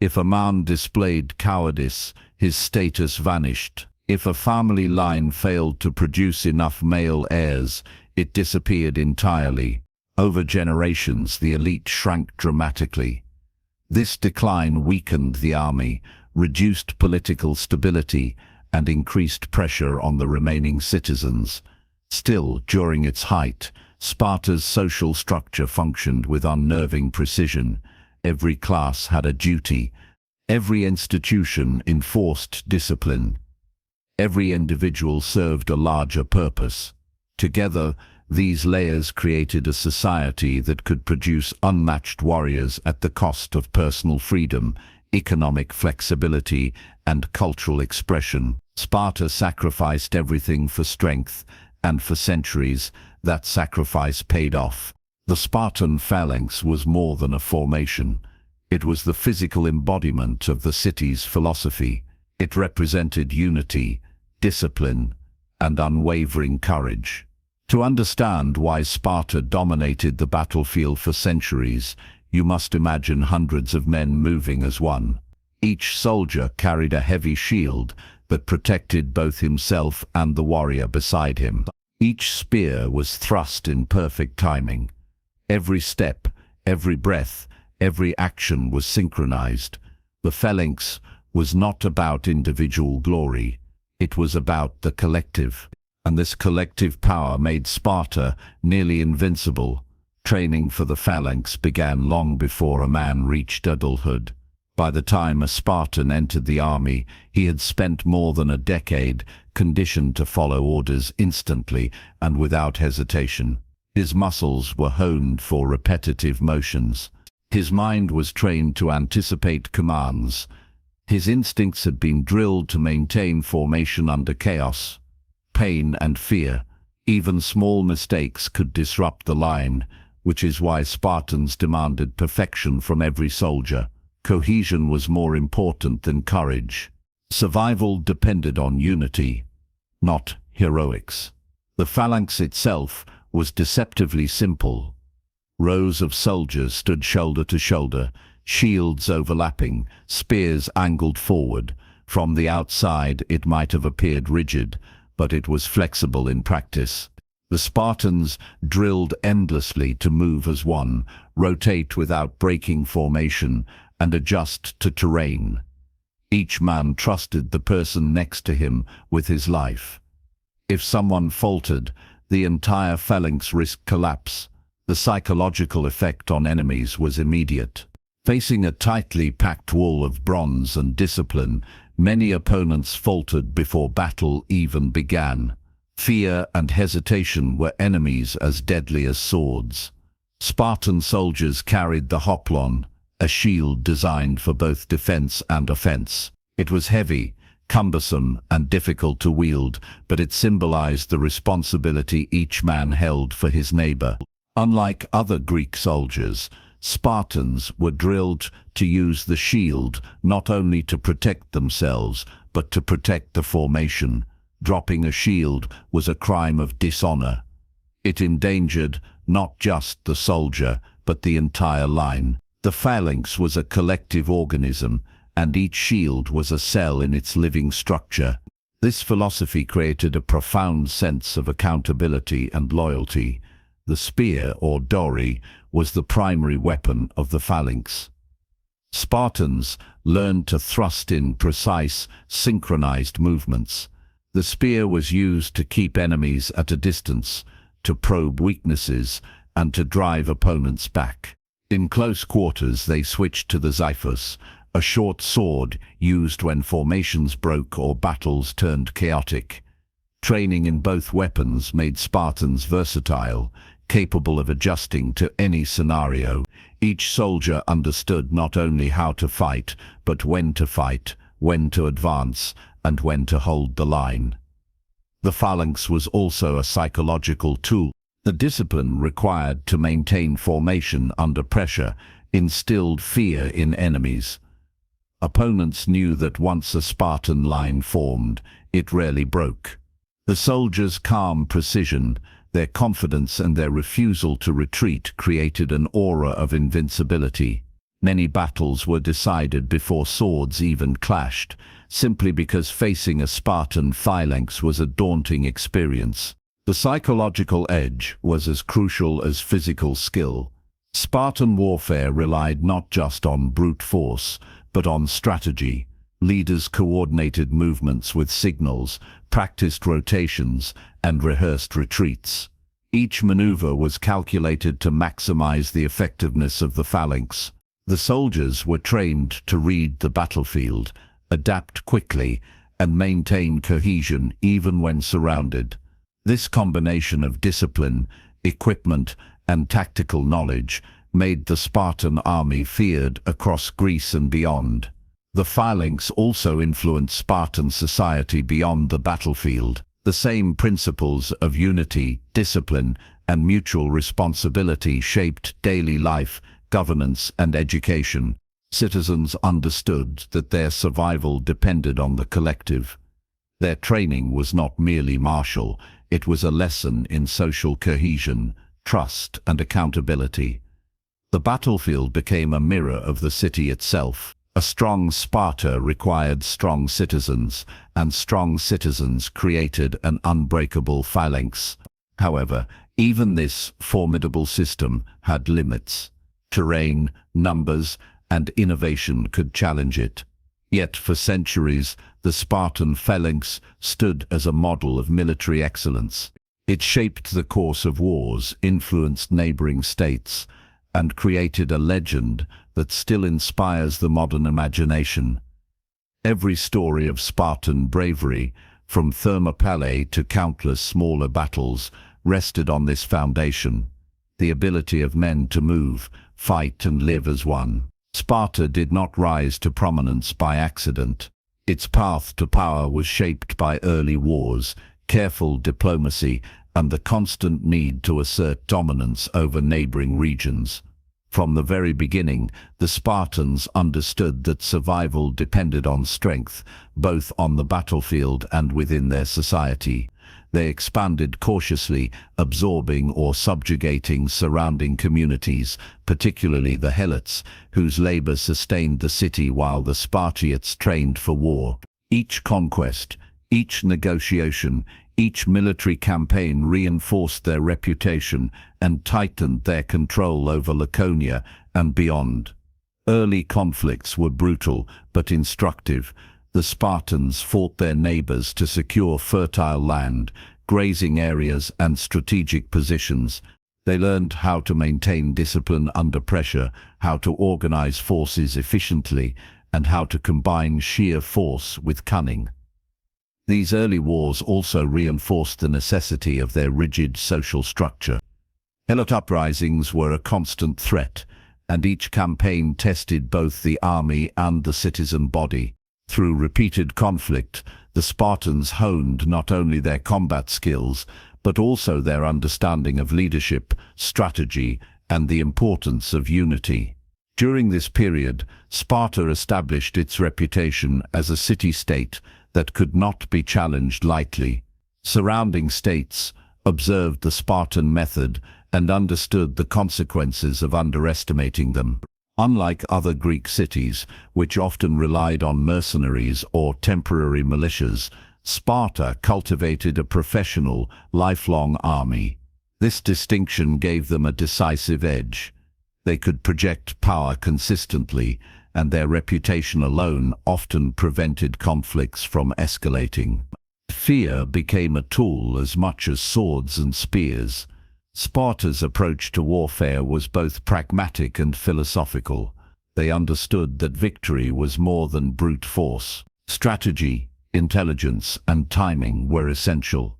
[SPEAKER 1] If a man displayed cowardice, his status vanished. If a family line failed to produce enough male heirs, it disappeared entirely. Over generations, the elite shrank dramatically. This decline weakened the army, reduced political stability, and increased pressure on the remaining citizens. Still, during its height, Sparta's social structure functioned with unnerving precision. Every class had a duty. Every institution enforced discipline. Every individual served a larger purpose. Together, These layers created a society that could produce unmatched warriors at the cost of personal freedom, economic flexibility, and cultural expression. Sparta sacrificed everything for strength, and for centuries, that sacrifice paid off. The Spartan phalanx was more than a formation. It was the physical embodiment of the city's philosophy. It represented unity, discipline, and unwavering courage. To understand why Sparta dominated the battlefield for centuries, you must imagine hundreds of men moving as one. Each soldier carried a heavy shield that protected both himself and the warrior beside him. Each spear was thrust in perfect timing. Every step, every breath, every action was synchronized. The phalanx was not about individual glory. It was about the collective. And this collective power made Sparta nearly invincible. Training for the phalanx began long before a man reached adulthood. By the time a Spartan entered the army, he had spent more than a decade conditioned to follow orders instantly and without hesitation. His muscles were honed for repetitive motions. His mind was trained to anticipate commands. His instincts had been drilled to maintain formation under chaos, pain, and fear. Even small mistakes could disrupt the line, which is why Spartans demanded perfection from every soldier. Cohesion was more important than courage. Survival depended on unity, not heroics. The phalanx itself was deceptively simple. Rows of soldiers stood shoulder to shoulder, shields overlapping, spears angled forward. From the outside, it might have appeared rigid, but it was flexible in practice. The Spartans drilled endlessly to move as one, rotate without breaking formation, and adjust to terrain. Each man trusted the person next to him with his life. If someone faltered, the entire phalanx risked collapse. The psychological effect on enemies was immediate. Facing a tightly packed wall of bronze and discipline, many opponents faltered before battle even began. Fear and hesitation were enemies as deadly as swords. Spartan soldiers carried the hoplon, a shield designed for both defense and offense. It was heavy, cumbersome, and difficult to wield, but it symbolized the responsibility each man held for his neighbor. Unlike other Greek soldiers, Spartans were drilled to use the shield not only to protect themselves, but to protect the formation. Dropping a shield was a crime of dishonor. It endangered not just the soldier, but the entire line. The phalanx was a collective organism, and each shield was a cell in its living structure. This philosophy created a profound sense of accountability and loyalty. The spear, or dory, was the primary weapon of the phalanx. Spartans learned to thrust in precise, synchronized movements. The spear was used to keep enemies at a distance, to probe weaknesses, and to drive opponents back. In close quarters, they switched to the xiphus, a short sword used when formations broke or battles turned chaotic. Training in both weapons made Spartans versatile, capable of adjusting to any scenario. Each soldier understood not only how to fight, but when to fight, when to advance, and when to hold the line. The phalanx was also a psychological tool. The discipline required to maintain formation under pressure instilled fear in enemies. Opponents knew that once a Spartan line formed, it rarely broke. The soldiers' calm precision, their confidence, and their refusal to retreat created an aura of invincibility. Many battles were decided before swords even clashed, simply because facing a Spartan phalanx was a daunting experience. The psychological edge was as crucial as physical skill. Spartan warfare relied not just on brute force, but on strategy. Leaders coordinated movements with signals, practiced rotations, and rehearsed retreats. Each maneuver was calculated to maximize the effectiveness of the phalanx. The soldiers were trained to read the battlefield, adapt quickly, and maintain cohesion even when surrounded. This combination of discipline, equipment, and tactical knowledge made the Spartan army feared across Greece and beyond. The phalanx also influenced Spartan society beyond the battlefield. The same principles of unity, discipline, and mutual responsibility shaped daily life, governance, and education. Citizens understood that their survival depended on the collective. Their training was not merely martial, it was a lesson in social cohesion, trust, and accountability. The battlefield became a mirror of the city itself. A strong Sparta required strong citizens, and strong citizens created an unbreakable phalanx. However, even this formidable system had limits. Terrain, numbers, and innovation could challenge it. Yet for centuries, the Spartan phalanx stood as a model of military excellence. It shaped the course of wars, influenced neighboring states, and created a legend that still inspires the modern imagination. Every story of Spartan bravery, from Thermopylae to countless smaller battles, rested on this foundation: the ability of men to move, fight, and live as one. Sparta did not rise to prominence by accident. Its path to power was shaped by early wars, careful diplomacy, and the constant need to assert dominance over neighboring regions. From the very beginning, the Spartans understood that survival depended on strength, both on the battlefield and within their society. They expanded cautiously, absorbing or subjugating surrounding communities, particularly the Helots, whose labor sustained the city while the Spartiates trained for war. Each conquest, each negotiation, each military campaign reinforced their reputation and tightened their control over Laconia and beyond. Early conflicts were brutal but instructive. The Spartans fought their neighbors to secure fertile land, grazing areas, and strategic positions. They learned how to maintain discipline under pressure, how to organize forces efficiently, and how to combine sheer force with cunning. These early wars also reinforced the necessity of their rigid social structure. Helot uprisings were a constant threat, and each campaign tested both the army and the citizen body. Through repeated conflict, the Spartans honed not only their combat skills, but also their understanding of leadership, strategy, and the importance of unity. During this period, Sparta established its reputation as a city-state that could not be challenged lightly. Surrounding states observed the Spartan method and understood the consequences of underestimating them. Unlike other Greek cities, which often relied on mercenaries or temporary militias, Sparta cultivated a professional, lifelong army. This distinction gave them a decisive edge. They could project power consistently, and their reputation alone often prevented conflicts from escalating. Fear became a tool as much as swords and spears. Sparta's approach to warfare was both pragmatic and philosophical. They understood that victory was more than brute force. Strategy, intelligence, and timing were essential.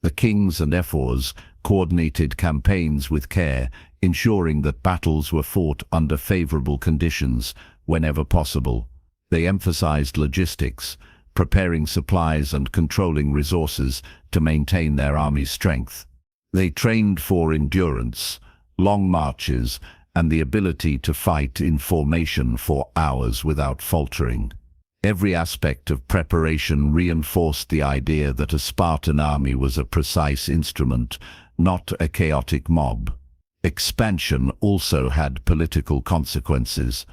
[SPEAKER 1] The kings and ephors coordinated campaigns with care, ensuring that battles were fought under favorable conditions whenever possible. They emphasized logistics, preparing supplies and controlling resources to maintain their army's strength. They trained for endurance, long marches, and the ability to fight in formation for hours without faltering. Every aspect of preparation reinforced the idea that a Spartan army was a precise instrument, not a chaotic mob. Expansion also had political consequences.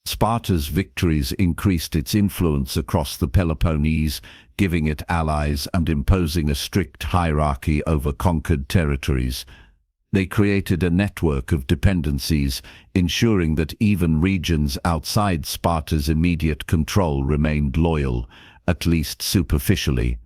[SPEAKER 1] Sparta's victories increased its influence across the Peloponnese, giving it allies and imposing a strict hierarchy over conquered territories. They created a network of dependencies, ensuring that even regions outside Sparta's immediate control remained loyal, at least superficially.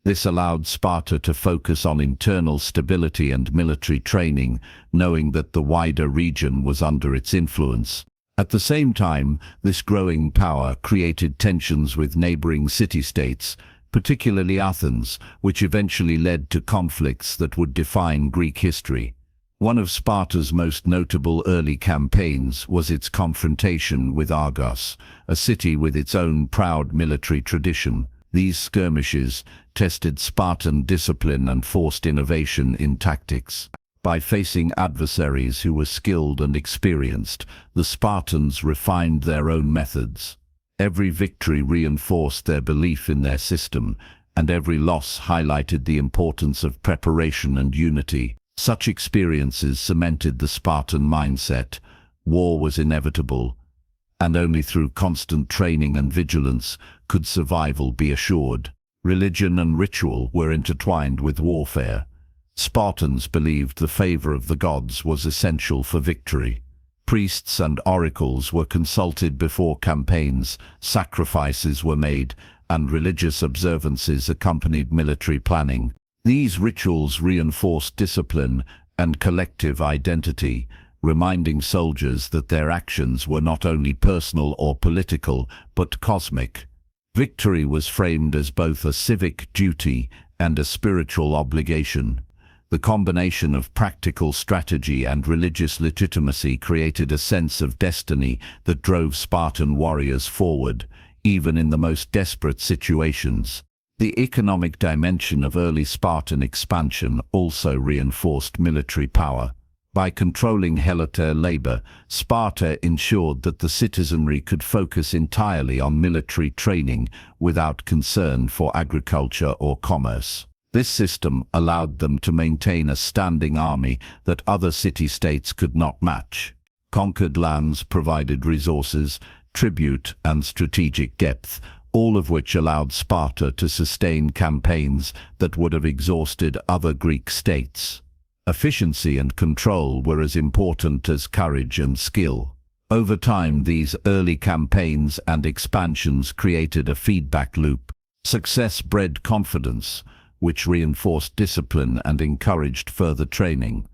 [SPEAKER 1] This allowed Sparta to focus on internal stability and military training, knowing that the wider region was under its influence. At the same time, this growing power created tensions with neighboring city-states. particularly Athens, which eventually led to conflicts that would define Greek history. One of Sparta's most notable early campaigns was its confrontation with Argos, a city with its own proud military tradition. These skirmishes tested Spartan discipline and forced innovation in tactics. By facing adversaries who were skilled and experienced, the Spartans refined their own methods. Every victory reinforced their belief in their system, and every loss highlighted the importance of preparation and unity. Such experiences cemented the Spartan mindset. War was inevitable, and only through constant training and vigilance could survival be assured. Religion and ritual were intertwined with warfare. Spartans believed the favor of the gods was essential for victory. Priests and oracles were consulted before campaigns, sacrifices were made, and religious observances accompanied military planning. These rituals reinforced discipline and collective identity, reminding soldiers that their actions were not only personal or political, but cosmic. Victory was framed as both a civic duty and a spiritual obligation. The combination of practical strategy and religious legitimacy created a sense of destiny that drove Spartan warriors forward, even in the most desperate situations. The economic dimension of early Spartan expansion also reinforced military power. By controlling helotare labor, Sparta ensured that the citizenry could focus entirely on military training without concern for agriculture or commerce. This system allowed them to maintain a standing army that other city-states could not match. Conquered lands provided resources, tribute, and strategic depth, all of which allowed Sparta to sustain campaigns that would have exhausted other Greek states. Efficiency and control were as important as courage and skill. Over time, these early campaigns and expansions created a feedback loop. Success bred confidence, which reinforced discipline and encouraged further training.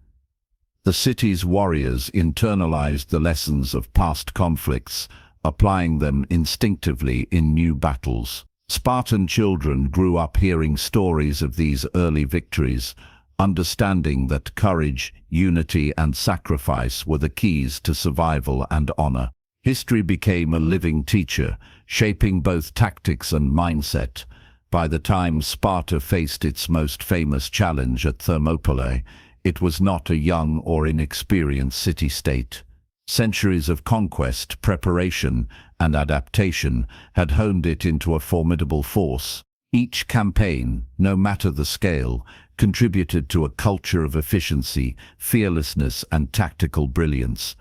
[SPEAKER 1] The city's warriors internalized the lessons of past conflicts, applying them instinctively in new battles. Spartan children grew up hearing stories of these early victories, understanding that courage, unity, and sacrifice were the keys to survival and honor. History became a living teacher, shaping both tactics and mindset. By the time Sparta faced its most famous challenge at Thermopylae, it was not a young or inexperienced city-state. Centuries of conquest, preparation, and adaptation had honed it into a formidable force. Each campaign, no matter the scale, contributed to a culture of efficiency, fearlessness, and tactical brilliance.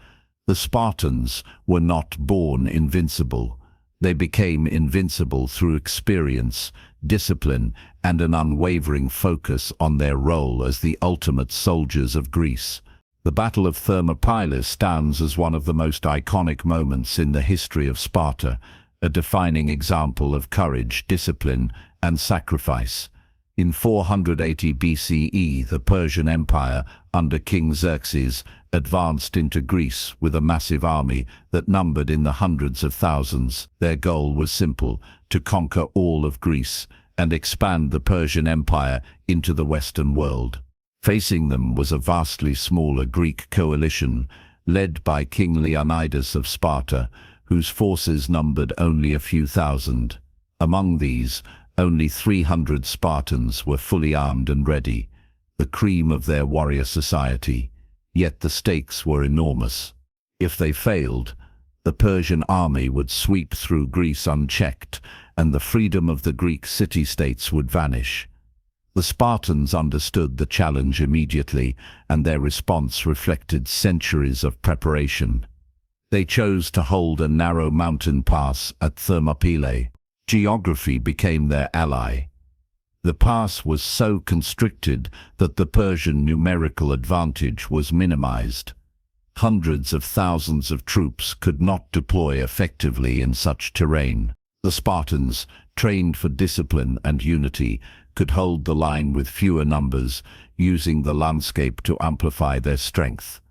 [SPEAKER 1] The Spartans were not born invincible. They became invincible through experience, discipline, and an unwavering focus on their role as the ultimate soldiers of Greece. The Battle of Thermopylae stands as one of the most iconic moments in the history of Sparta, a defining example of courage, discipline, and sacrifice. In 480 BCE, the Persian Empire, under King Xerxes, advanced into Greece with a massive army that numbered in the hundreds of thousands. Their goal was simple: to conquer all of Greece and expand the Persian Empire into the Western world. Facing them was a vastly smaller Greek coalition, led by King Leonidas of Sparta, whose forces numbered only a few thousand. Among these, only 300 Spartans were fully armed and ready, the cream of their warrior society. Yet the stakes were enormous. If they failed, the Persian army would sweep through Greece unchecked, and the freedom of the Greek city-states would vanish. The Spartans understood the challenge immediately, and their response reflected centuries of preparation. They chose to hold a narrow mountain pass at Thermopylae. Geography became their ally. The pass was so constricted that the Persian numerical advantage was minimized. Hundreds of thousands of troops could not deploy effectively in such terrain. The Spartans, trained for discipline and unity, could hold the line with fewer numbers, using the landscape to amplify their strength.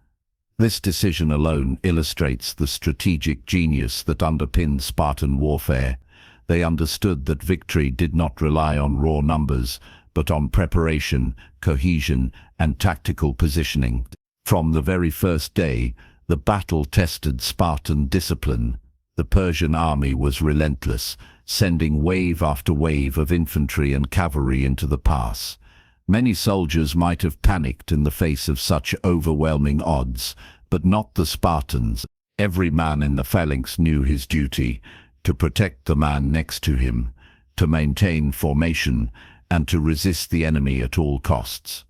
[SPEAKER 1] This decision alone illustrates the strategic genius that underpinned Spartan warfare. They understood that victory did not rely on raw numbers, but on preparation, cohesion, and tactical positioning. From the very first day, the battle tested Spartan discipline. The Persian army was relentless, sending wave after wave of infantry and cavalry into the pass. Many soldiers might have panicked in the face of such overwhelming odds, but not the Spartans. Every man in the phalanx knew his duty: to protect the man next to him, to maintain formation, and to resist the enemy at all costs.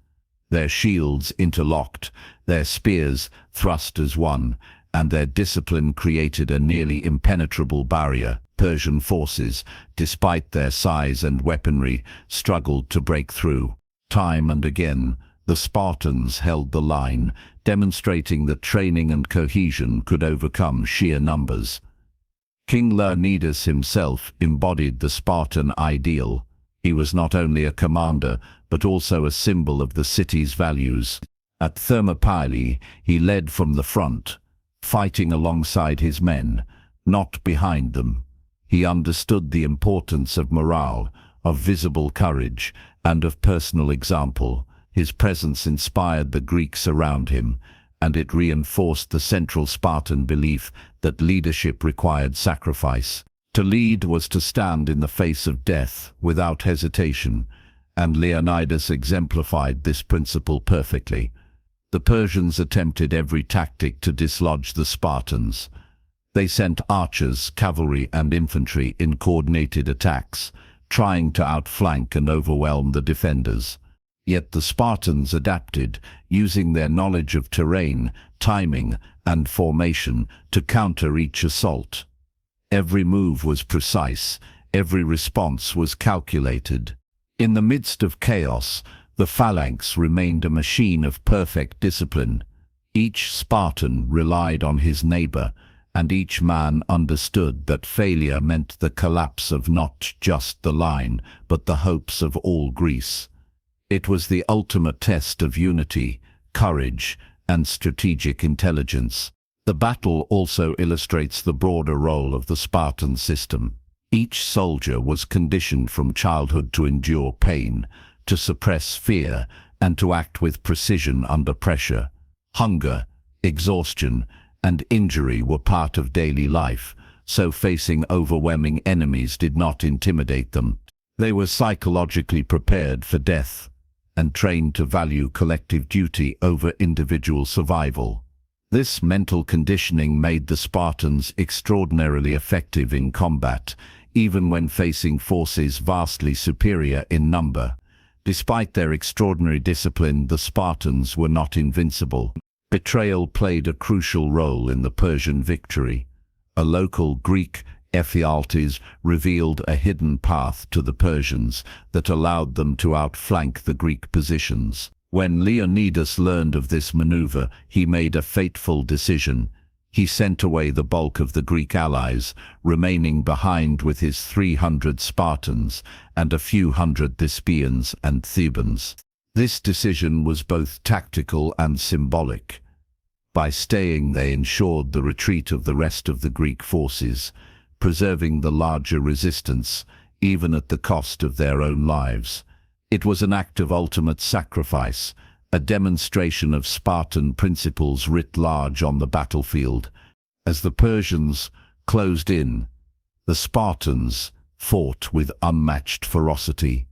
[SPEAKER 1] Their shields interlocked, their spears thrust as one, and their discipline created a nearly impenetrable barrier. Persian forces, despite their size and weaponry, struggled to break through. Time and again, the Spartans held the line, demonstrating that training and cohesion could overcome sheer numbers. King Leonidas himself embodied the Spartan ideal. He was not only a commander, but also a symbol of the city's values. At Thermopylae, he led from the front, fighting alongside his men, not behind them. He understood the importance of morale, of visible courage, and of personal example. His presence inspired the Greeks around him, and it reinforced the central Spartan belief that leadership required sacrifice. To lead was to stand in the face of death without hesitation, and Leonidas exemplified this principle perfectly. The Persians attempted every tactic to dislodge the Spartans. They sent archers, cavalry, and infantry in coordinated attacks, trying to outflank and overwhelm the defenders. Yet the Spartans adapted, using their knowledge of terrain, timing, and formation to counter each assault. Every move was precise, every response was calculated. In the midst of chaos, the phalanx remained a machine of perfect discipline. Each Spartan relied on his neighbor, and each man understood that failure meant the collapse of not just the line, but the hopes of all Greece. It was the ultimate test of unity, courage, and strategic intelligence. The battle also illustrates the broader role of the Spartan system. Each soldier was conditioned from childhood to endure pain, to suppress fear, and to act with precision under pressure. Hunger, exhaustion, and injury were part of daily life, so facing overwhelming enemies did not intimidate them. They were psychologically prepared for death, and trained to value collective duty over individual survival. This mental conditioning made the Spartans extraordinarily effective in combat, even when facing forces vastly superior in number. Despite their extraordinary discipline, the Spartans were not invincible. Betrayal played a crucial role in the Persian victory. A local Greek, Ephialtes, revealed a hidden path to the Persians that allowed them to outflank the Greek positions. When Leonidas learned of this maneuver, he made a fateful decision. He sent away the bulk of the Greek allies, remaining behind with his 300 Spartans and a few hundred Thespians and Thebans. This decision was both tactical and symbolic. By staying, they ensured the retreat of the rest of the Greek forces, preserving the larger resistance, even at the cost of their own lives. It was an act of ultimate sacrifice, a demonstration of Spartan principles writ large on the battlefield. As the Persians closed in, the Spartans fought with unmatched ferocity.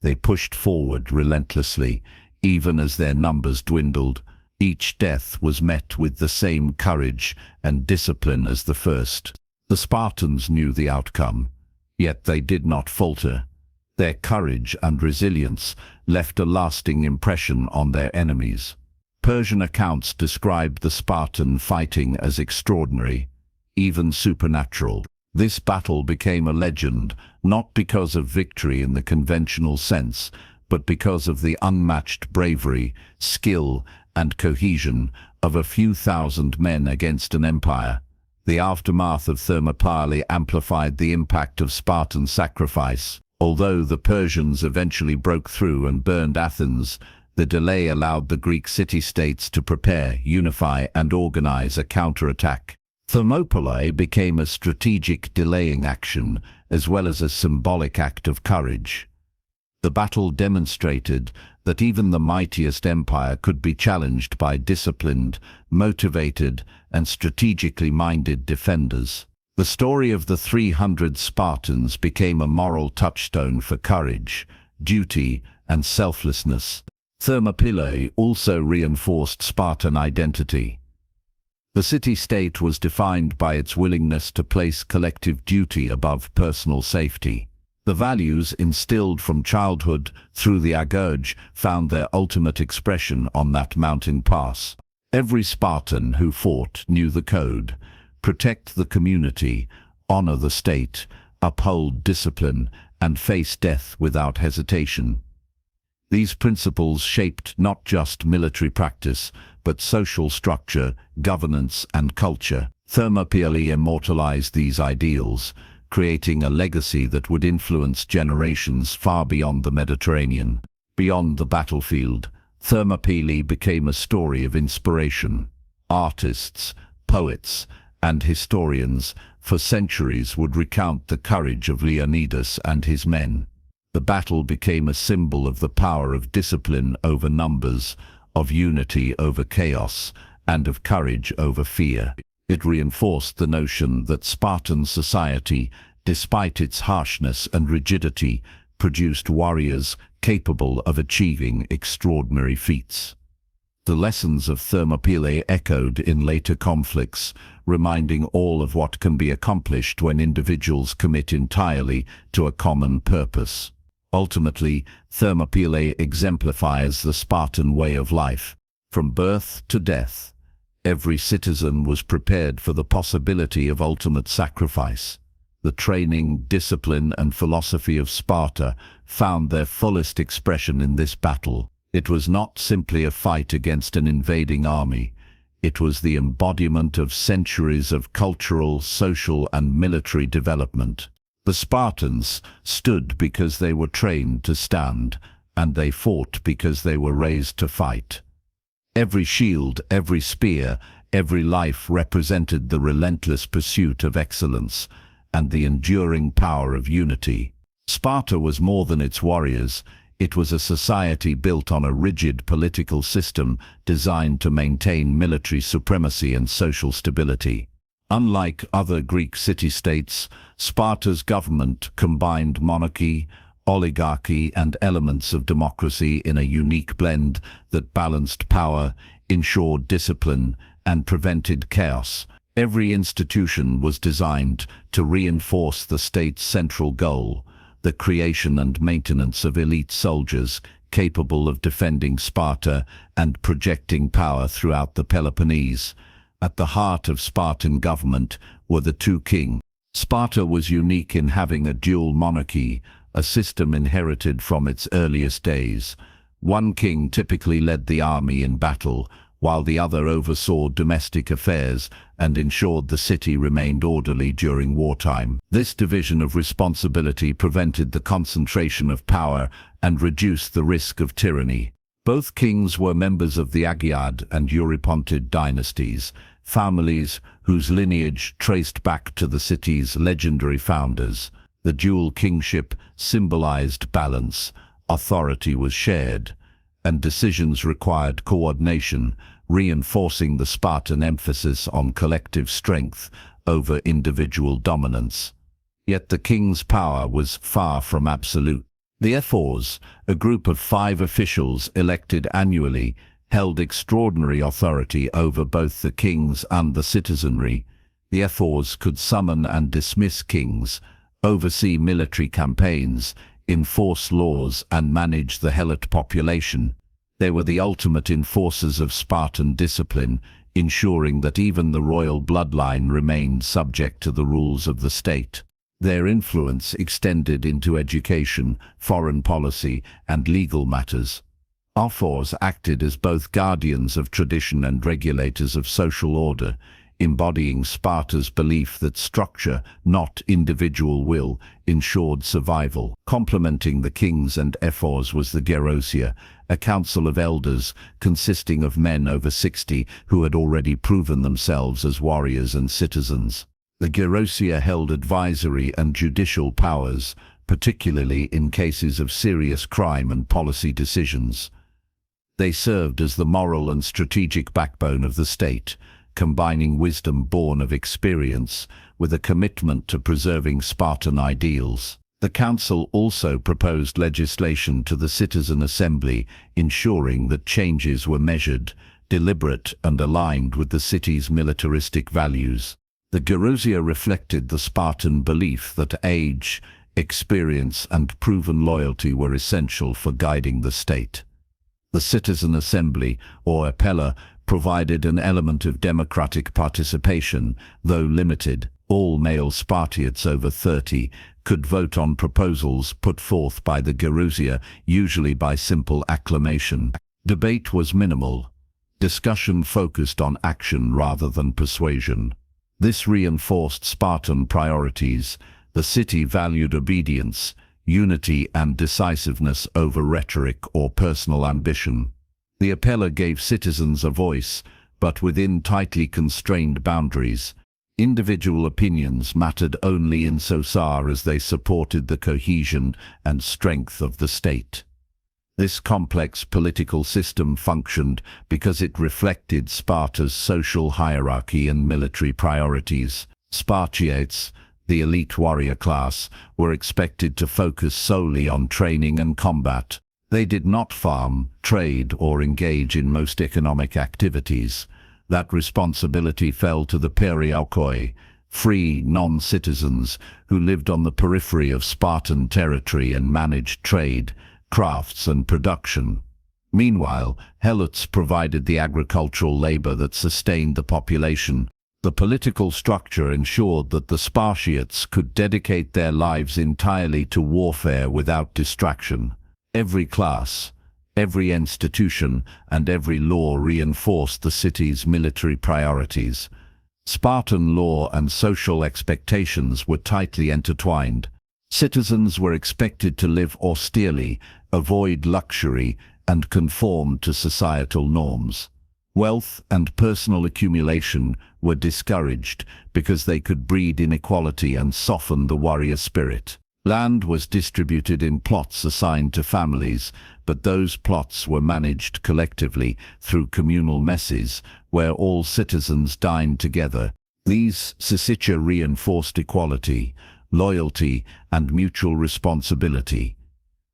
[SPEAKER 1] They pushed forward relentlessly, even as their numbers dwindled. Each death was met with the same courage and discipline as the first. The Spartans knew the outcome, yet they did not falter. Their courage and resilience left a lasting impression on their enemies. Persian accounts described the Spartan fighting as extraordinary, even supernatural. This battle became a legend, not because of victory in the conventional sense, but because of the unmatched bravery, skill, and cohesion of a few thousand men against an empire. The aftermath of Thermopylae amplified the impact of Spartan sacrifice. Although the Persians eventually broke through and burned Athens, the delay allowed the Greek city-states to prepare, unify, and organize a counterattack. Thermopylae became a strategic delaying action as well as a symbolic act of courage. The battle demonstrated that even the mightiest empire could be challenged by disciplined, motivated, and strategically minded defenders. The story of the 300 Spartans became a moral touchstone for courage, duty, and selflessness. Thermopylae also reinforced Spartan identity. The city-state was defined by its willingness to place collective duty above personal safety. The values instilled from childhood through the agurge found their ultimate expression on that mountain pass. Every Spartan who fought knew the code: protect the community, honor the state, uphold discipline, and face death without hesitation. These principles shaped not just military practice, but social structure, governance, and culture. Thermopylae immortalized these ideals, creating a legacy that would influence generations far beyond the Mediterranean. Beyond the battlefield, Thermopylae became a story of inspiration. Artists, poets, and historians for centuries would recount the courage of Leonidas and his men. The battle became a symbol of the power of discipline over numbers, of unity over chaos, and of courage over fear. It reinforced the notion that Spartan society, despite its harshness and rigidity, produced warriors capable of achieving extraordinary feats. The lessons of Thermopylae echoed in later conflicts, reminding all of what can be accomplished when individuals commit entirely to a common purpose. Ultimately, Thermopylae exemplifies the Spartan way of life. From birth to death, every citizen was prepared for the possibility of ultimate sacrifice. The training, discipline, and philosophy of Sparta found their fullest expression in this battle. It was not simply a fight against an invading army. It was the embodiment of centuries of cultural, social, and military development. The Spartans stood because they were trained to stand, and they fought because they were raised to fight. Every shield, every spear, every life represented the relentless pursuit of excellence and the enduring power of unity. Sparta was more than its warriors. It was a society built on a rigid political system designed to maintain military supremacy and social stability. Unlike other Greek city-states, Sparta's government combined monarchy, oligarchy, and elements of democracy in a unique blend that balanced power, ensured discipline, and prevented chaos. Every institution was designed to reinforce the state's central goal: the creation and maintenance of elite soldiers capable of defending Sparta and projecting power throughout the Peloponnese. At the heart of Spartan government were the two kings. Sparta was unique in having a dual monarchy, a system inherited from its earliest days. One king typically led the army in battle, while the other oversaw domestic affairs and ensured the city remained orderly during wartime. This division of responsibility prevented the concentration of power and reduced the risk of tyranny. Both kings were members of the Agiad and Eurypontid dynasties, families whose lineage traced back to the city's legendary founders. The dual kingship symbolized balance, authority was shared, and decisions required coordination, reinforcing the Spartan emphasis on collective strength over individual dominance. Yet the king's power was far from absolute. The ephors, a group of 5 officials elected annually, held extraordinary authority over both the kings and the citizenry. The ephors could summon and dismiss kings, oversee military campaigns, enforce laws, and manage the Helot population. They were the ultimate enforcers of Spartan discipline, ensuring that even the royal bloodline remained subject to the rules of the state. Their influence extended into education, foreign policy, and legal matters. Ephors acted as both guardians of tradition and regulators of social order, embodying Sparta's belief that structure, not individual will, ensured survival. Complementing the kings and ephors was the gerousia, a council of elders consisting of men over 60 who had already proven themselves as warriors and citizens. The gerousia held advisory and judicial powers, particularly in cases of serious crime and policy decisions. They served as the moral and strategic backbone of the state, combining wisdom born of experience with a commitment to preserving Spartan ideals. The council also proposed legislation to the citizen assembly, ensuring that changes were measured, deliberate, and aligned with the city's militaristic values. The gerousia reflected the Spartan belief that age, experience, and proven loyalty were essential for guiding the state. The citizen assembly, or appella, provided an element of democratic participation, though limited. All male Spartiates over 30 could vote on proposals put forth by the gerousia, usually by simple acclamation. Debate was minimal. Discussion focused on action rather than persuasion. This reinforced Spartan priorities. The city valued obedience, unity, and decisiveness over rhetoric or personal ambition. The appella gave citizens a voice, but within tightly constrained boundaries. Individual opinions mattered only insofar as they supported the cohesion and strength of the state. This complex political system functioned because it reflected Sparta's social hierarchy and military priorities. Spartiates, the elite warrior class, were expected to focus solely on training and combat. They did not farm, trade, or engage in most economic activities. That responsibility fell to the periaukoi, free non-citizens who lived on the periphery of Spartan territory and managed trade, crafts, and production. Meanwhile, helots provided the agricultural labor that sustained the population. The political structure ensured that the Spartiates could dedicate their lives entirely to warfare without distraction. Every class, every institution, and every law reinforced the city's military priorities. Spartan law and social expectations were tightly intertwined. Citizens were expected to live austerely, avoid luxury, and conform to societal norms. Wealth and personal accumulation were discouraged because they could breed inequality and soften the warrior spirit. Land was distributed in plots assigned to families, but those plots were managed collectively through communal messes, where all citizens dined together. These syssitia reinforced equality, loyalty, and mutual responsibility.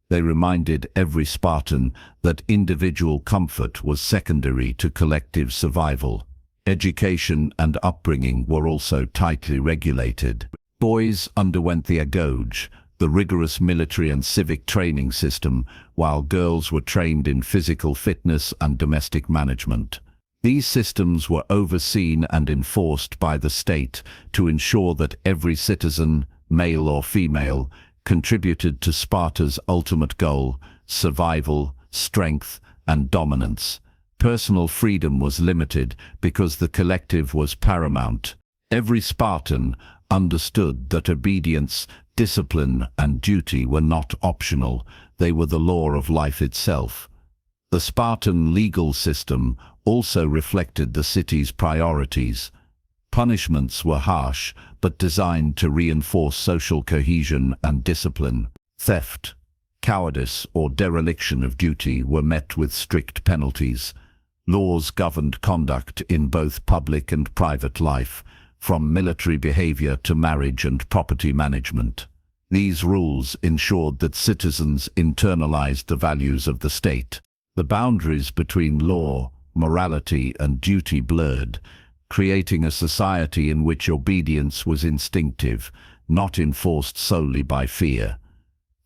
[SPEAKER 1] They reminded every Spartan that individual comfort was secondary to collective survival. Education and upbringing were also tightly regulated. Boys underwent the agoge, the rigorous military and civic training system, while girls were trained in physical fitness and domestic management. These systems were overseen and enforced by the state to ensure that every citizen, male or female, contributed to Sparta's ultimate goal: survival, strength, and dominance. Personal freedom was limited because the collective was paramount. Every Spartan understood that obedience, discipline, and duty were not optional. They were the law of life itself. The Spartan legal system also reflected the city's priorities. Punishments were harsh, but designed to reinforce social cohesion and discipline. Theft, cowardice, or dereliction of duty were met with strict penalties. Laws governed conduct in both public and private life, from military behavior to marriage and property management. These rules ensured that citizens internalized the values of the state. The boundaries between law, morality, and duty blurred, creating a society in which obedience was instinctive, not enforced solely by fear.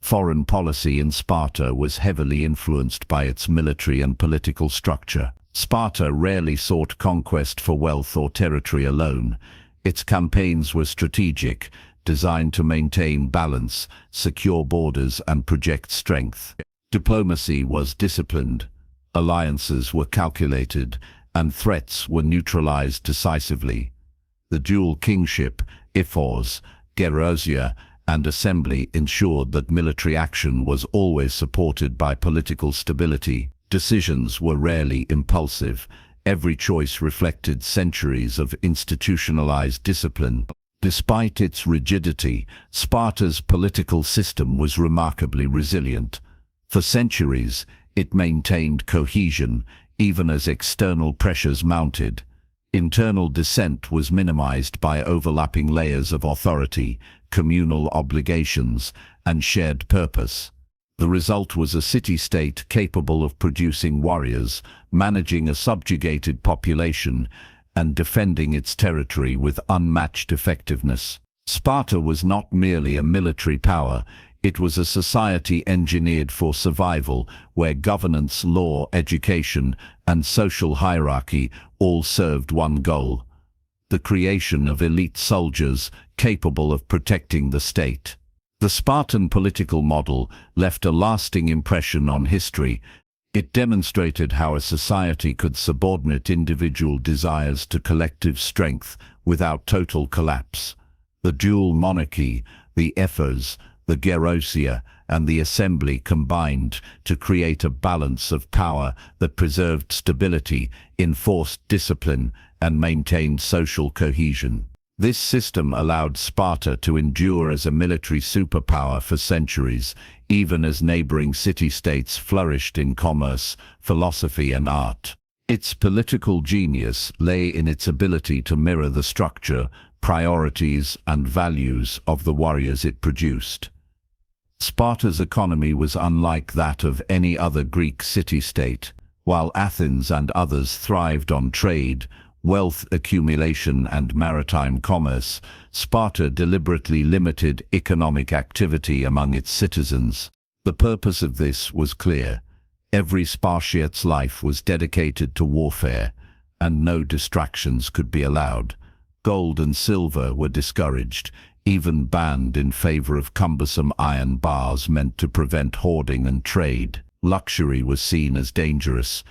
[SPEAKER 1] Foreign policy in Sparta was heavily influenced by its military and political structure. Sparta rarely sought conquest for wealth or territory alone. Its campaigns were strategic, designed to maintain balance, secure borders, and project strength. Diplomacy was disciplined, alliances were calculated, and threats were neutralized decisively. The dual kingship, ephors, gerousia, and assembly ensured that military action was always supported by political stability. Decisions were rarely impulsive. Every choice reflected centuries of institutionalized discipline. Despite its rigidity, Sparta's political system was remarkably resilient. For centuries, it maintained cohesion, even as external pressures mounted. Internal dissent was minimized by overlapping layers of authority, communal obligations, and shared purpose. The result was a city-state capable of producing warriors, managing a subjugated population, and defending its territory with unmatched effectiveness. Sparta was not merely a military power, it was a society engineered for survival, where governance, law, education, and social hierarchy all served one goal: the creation of elite soldiers capable of protecting the state. The Spartan political model left a lasting impression on history. It demonstrated how a society could subordinate individual desires to collective strength without total collapse. The dual monarchy, the ephors, the gerousia, and the assembly combined to create a balance of power that preserved stability, enforced discipline, and maintained social cohesion. This system allowed Sparta to endure as a military superpower for centuries, even as neighboring city-states flourished in commerce, philosophy, and art. Its political genius lay in its ability to mirror the structure, priorities, and values of the warriors it produced. Sparta's economy was unlike that of any other Greek city-state. While Athens and others thrived on trade, wealth accumulation, and maritime commerce, Sparta deliberately limited economic activity among its citizens. The purpose of this was clear. Every Spartiate's life was dedicated to warfare, and no distractions could be allowed. Gold and silver were discouraged, even banned in favor of cumbersome iron bars meant to prevent hoarding and trade. Luxury was seen as dangerous,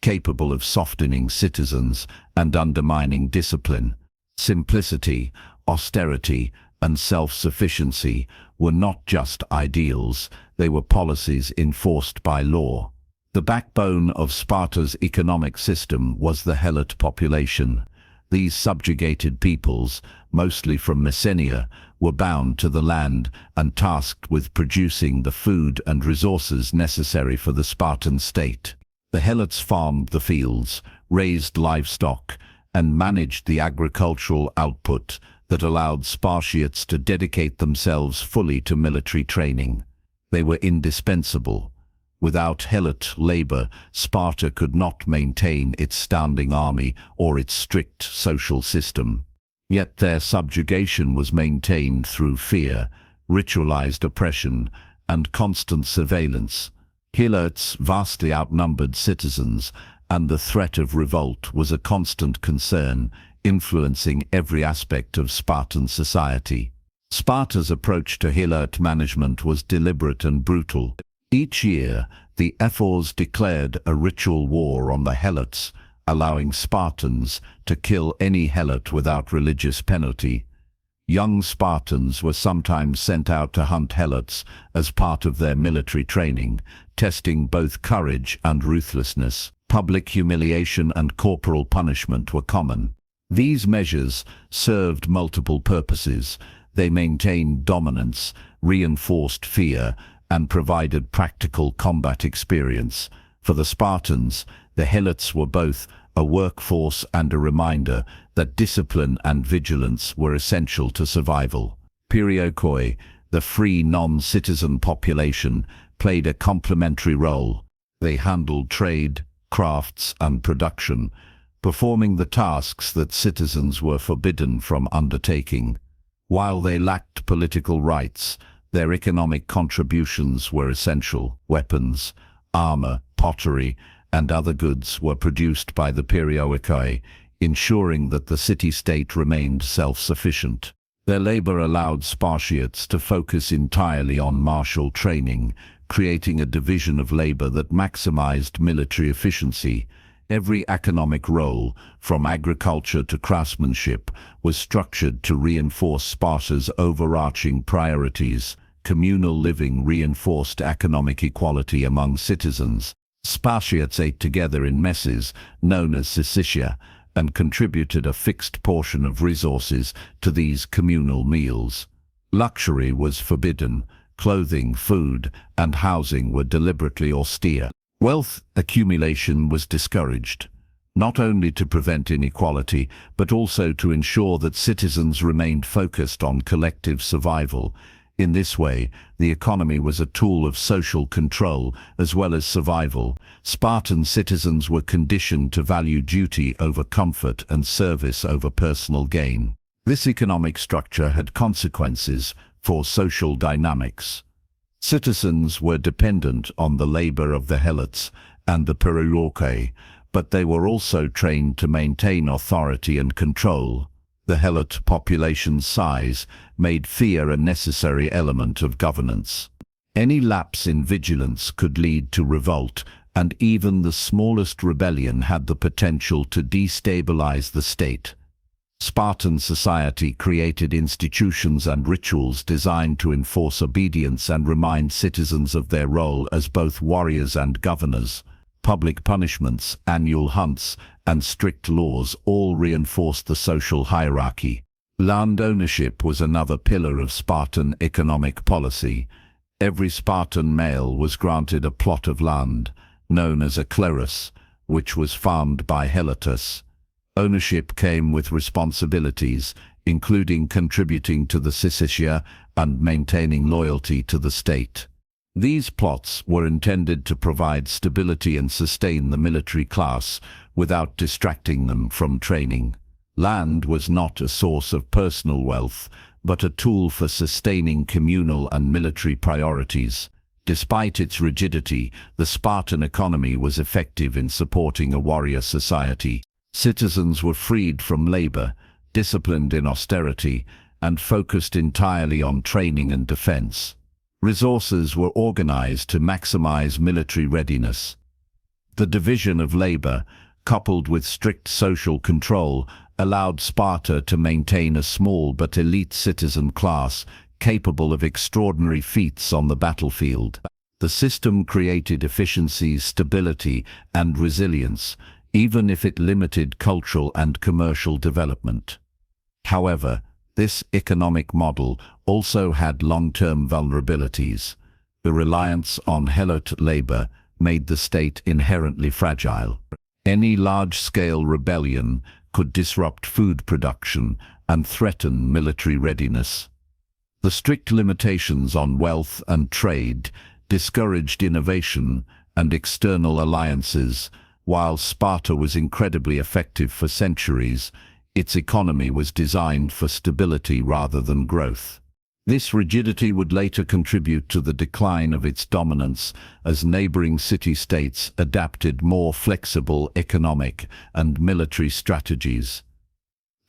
[SPEAKER 1] capable of softening citizens and undermining discipline. Simplicity, austerity, and self-sufficiency were not just ideals, they were policies enforced by law. The backbone of Sparta's economic system was the Helot population. These subjugated peoples, mostly from Messenia, were bound to the land and tasked with producing the food and resources necessary for the Spartan state. The Helots farmed the fields, raised livestock, and managed the agricultural output that allowed Spartiates to dedicate themselves fully to military training. They were indispensable. Without Helot labor, Sparta could not maintain its standing army or its strict social system. Yet their subjugation was maintained through fear, ritualized oppression, and constant surveillance. Helots vastly outnumbered citizens, and the threat of revolt was a constant concern, influencing every aspect of Spartan society. Sparta's approach to Helot management was deliberate and brutal. Each year, the ephors declared a ritual war on the Helots, allowing Spartans to kill any Helot without religious penalty. Young Spartans were sometimes sent out to hunt Helots as part of their military training, testing both courage and ruthlessness. Public humiliation and corporal punishment were common. These measures served multiple purposes. They maintained dominance, reinforced fear, and provided practical combat experience. For the Spartans, the Helots were both a workforce and a reminder that discipline and vigilance were essential to survival. Periokoi, the free non-citizen population, played a complementary role. They handled trade, crafts, and production, performing the tasks that citizens were forbidden from undertaking. While they lacked political rights, their economic contributions were essential. Weapons, armor, pottery, and other goods were produced by the Periokoi, ensuring that the city-state remained self-sufficient. Their labor allowed Spartiates to focus entirely on martial training, creating a division of labor that maximized military efficiency. Every economic role, from agriculture to craftsmanship, was structured to reinforce Sparta's overarching priorities. Communal living reinforced economic equality among citizens. Spartiates ate together in messes, known as syssitia, and contributed a fixed portion of resources to these communal meals. Luxury was forbidden. Clothing, food, and housing were deliberately austere. Wealth accumulation was discouraged, not only to prevent inequality, but also to ensure that citizens remained focused on collective survival. In this way, the economy was a tool of social control as well as survival. Spartan citizens were conditioned to value duty over comfort and service over personal gain. This economic structure had consequences for social dynamics. Citizens were dependent on the labor of the helots and the perilokai, but they were also trained to maintain authority and control. The helot population's size made fear a necessary element of governance. Any lapse in vigilance could lead to revolt, and even the smallest rebellion had the potential to destabilize the state. Spartan society created institutions and rituals designed to enforce obedience and remind citizens of their role as both warriors and governors. Public punishments, annual hunts, and strict laws all reinforced the social hierarchy. Land ownership was another pillar of Spartan economic policy. Every Spartan male was granted a plot of land, known as a kleros, which was farmed by helotus. Ownership came with responsibilities, including contributing to the syssitia and maintaining loyalty to the state. These plots were intended to provide stability and sustain the military class without distracting them from training. Land was not a source of personal wealth, but a tool for sustaining communal and military priorities. Despite its rigidity, the Spartan economy was effective in supporting a warrior society. Citizens were freed from labor, disciplined in austerity, and focused entirely on training and defense. Resources were organized to maximize military readiness. The division of labor, coupled with strict social control, allowed Sparta to maintain a small but elite citizen class capable of extraordinary feats on the battlefield. The system created efficiency, stability, and resilience, even if it limited cultural and commercial development. However, this economic model also had long-term vulnerabilities. The reliance on helot labor made the state inherently fragile. Any large-scale rebellion could disrupt food production and threaten military readiness. The strict limitations on wealth and trade discouraged innovation and external alliances. While Sparta was incredibly effective for centuries, its economy was designed for stability rather than growth. This rigidity would later contribute to the decline of its dominance as neighboring city-states adapted more flexible economic and military strategies.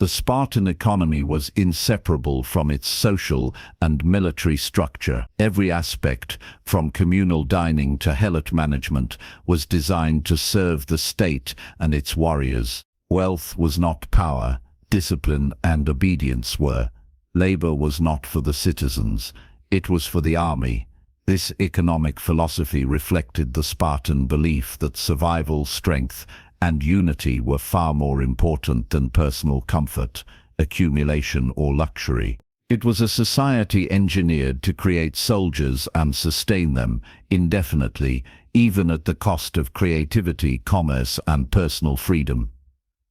[SPEAKER 1] The Spartan economy was inseparable from its social and military structure. Every aspect, from communal dining to helot management, was designed to serve the state and its warriors. Wealth was not power, discipline and obedience were. Labor was not for the citizens, it was for the army. This economic philosophy reflected the Spartan belief that survival, strength, and unity were far more important than personal comfort, accumulation, or luxury. It was a society engineered to create soldiers and sustain them indefinitely, even at the cost of creativity, commerce, and personal freedom.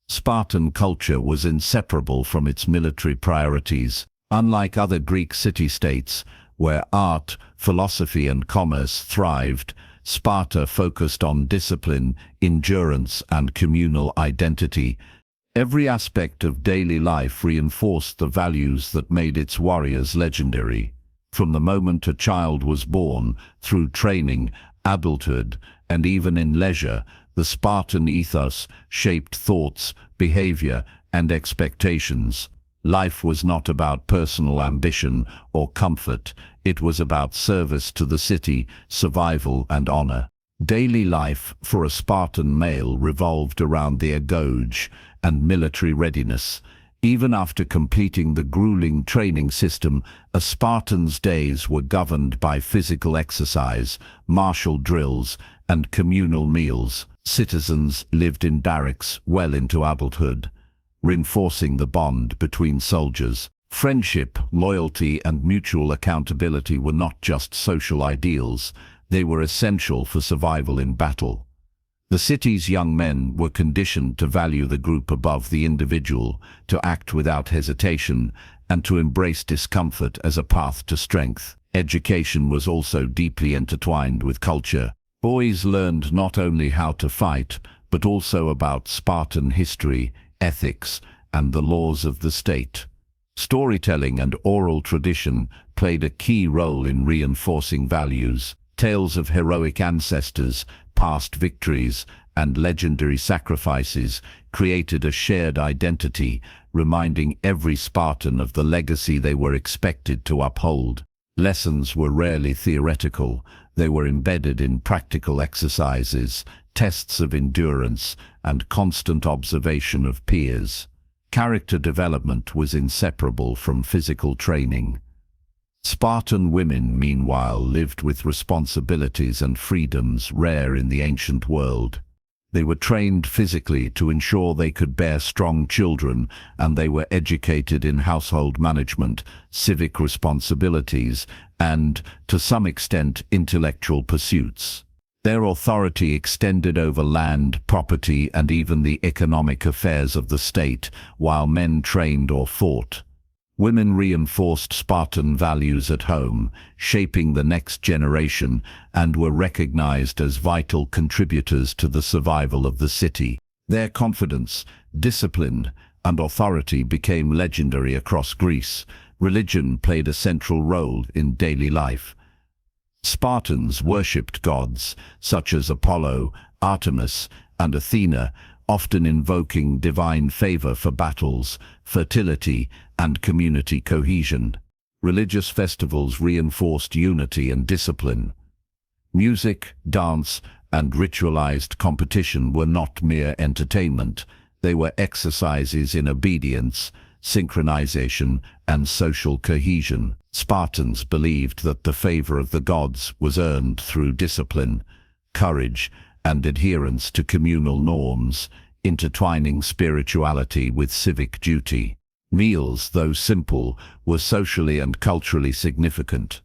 [SPEAKER 1] Spartan culture was inseparable from its military priorities. Unlike other Greek city-states, where art, philosophy, and commerce thrived, Sparta focused on discipline, endurance, and communal identity. Every aspect of daily life reinforced the values that made its warriors legendary. From the moment a child was born, through training, adulthood, and even in leisure, the Spartan ethos shaped thoughts, behavior, and expectations. Life was not about personal ambition or comfort, it was about service to the city, survival, and honor. Daily life for a Spartan male revolved around the agoge and military readiness. Even after completing the grueling training system, a Spartan's days were governed by physical exercise, martial drills, and communal meals. Citizens lived in barracks well into adulthood, reinforcing the bond between soldiers. Friendship, loyalty, and mutual accountability were not just social ideals, they were essential for survival in battle. The city's young men were conditioned to value the group above the individual, to act without hesitation, and to embrace discomfort as a path to strength. Education was also deeply intertwined with culture. Boys learned not only how to fight, but also about Spartan history, ethics, and the laws of the state. Storytelling and oral tradition played a key role in reinforcing values. Tales of heroic ancestors, past victories, and legendary sacrifices created a shared identity, reminding every Spartan of the legacy they were expected to uphold. Lessons were rarely theoretical. They were embedded in practical exercises, tests of endurance, and constant observation of peers. Character development was inseparable from physical training. Spartan women, meanwhile, lived with responsibilities and freedoms rare in the ancient world. They were trained physically to ensure they could bear strong children, and they were educated in household management, civic responsibilities, and, to some extent, intellectual pursuits. Their authority extended over land, property, and even the economic affairs of the state, while men trained or fought. Women reinforced Spartan values at home, shaping the next generation, and were recognized as vital contributors to the survival of the city. Their confidence, discipline, and authority became legendary across Greece. Religion played a central role in daily life. Spartans worshipped gods such as Apollo, Artemis, and Athena, often invoking divine favor for battles, fertility, and community cohesion. Religious festivals reinforced unity and discipline. Music, dance, and ritualized competition were not mere entertainment. They were exercises in obedience, synchronization, and social cohesion. Spartans believed that the favor of the gods was earned through discipline, courage, and adherence to communal norms, intertwining spirituality with civic duty. Meals, though simple, were socially and culturally significant.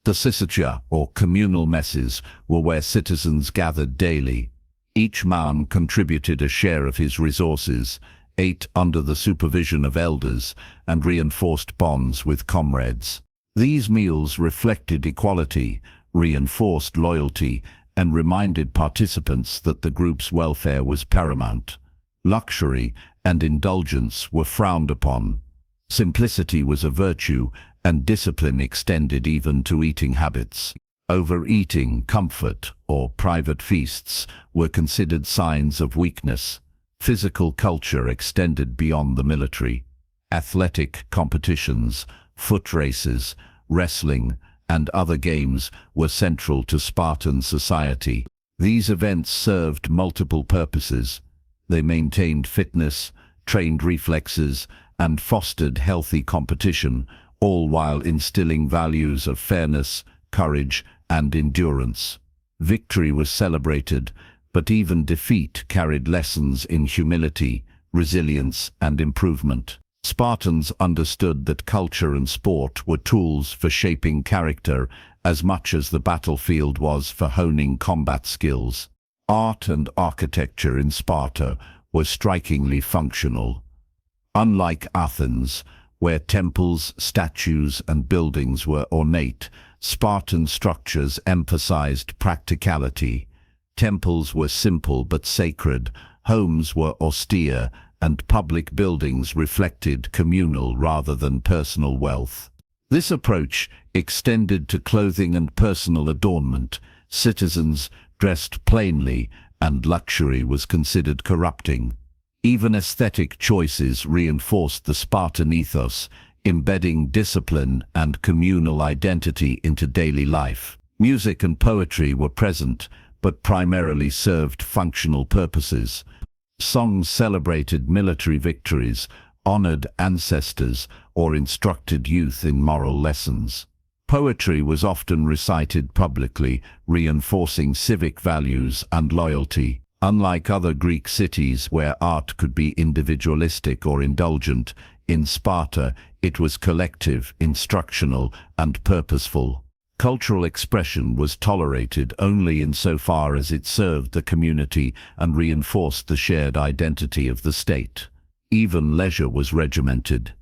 [SPEAKER 1] The sysacha, or communal messes, were where citizens gathered daily. Each man contributed a share of his resources, ate under the supervision of elders, and reinforced bonds with comrades. These meals reflected equality, reinforced loyalty, and reminded participants that the group's welfare was paramount. Luxury and indulgence were frowned upon. Simplicity was a virtue, and discipline extended even to eating habits. Overeating, comfort, or private feasts were considered signs of weakness. Physical culture extended beyond the military. Athletic competitions, foot races, wrestling, and other games were central to Spartan society. These events served multiple purposes. They maintained fitness, trained reflexes, and fostered healthy competition, all while instilling values of fairness, courage, and endurance. Victory was celebrated, but even defeat carried lessons in humility, resilience, and improvement. Spartans understood that culture and sport were tools for shaping character as much as the battlefield was for honing combat skills. Art and architecture in Sparta were strikingly functional. Unlike Athens, where temples, statues, and buildings were ornate, Spartan structures emphasized practicality. Temples were simple but sacred, homes were austere, and public buildings reflected communal rather than personal wealth. This approach extended to clothing and personal adornment. Citizens dressed plainly, and luxury was considered corrupting. Even aesthetic choices reinforced the Spartan ethos, embedding discipline and communal identity into daily life. Music and poetry were present, but primarily served functional purposes. Songs celebrated military victories, honored ancestors, or instructed youth in moral lessons. Poetry was often recited publicly, reinforcing civic values and loyalty. Unlike other Greek cities where art could be individualistic or indulgent, in Sparta it was collective, instructional, and purposeful. Cultural expression was tolerated only insofar as it served the community and reinforced the shared identity of the state. Even leisure was regimented.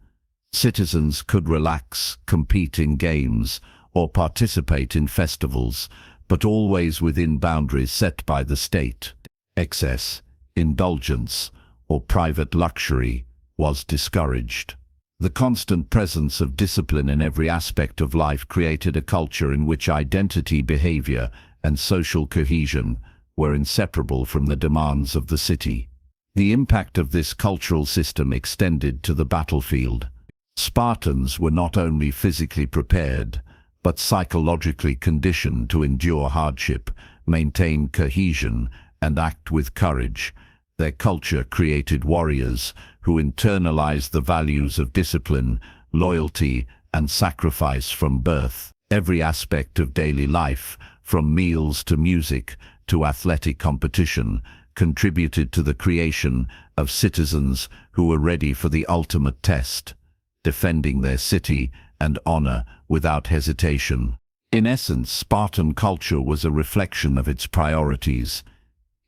[SPEAKER 1] Citizens could relax, compete in games, or participate in festivals, but always within boundaries set by the state. Excess, indulgence, or private luxury was discouraged. The constant presence of discipline in every aspect of life created a culture in which identity, behavior, and social cohesion were inseparable from the demands of the city. The impact of this cultural system extended to the battlefield. Spartans were not only physically prepared, but psychologically conditioned to endure hardship, maintain cohesion, and act with courage. Their culture created warriors who internalized the values of discipline, loyalty, and sacrifice from birth. Every aspect of daily life, from meals to music to athletic competition, contributed to the creation of citizens who were ready for the ultimate test, defending their city and honor without hesitation. In essence, Spartan culture was a reflection of its priorities.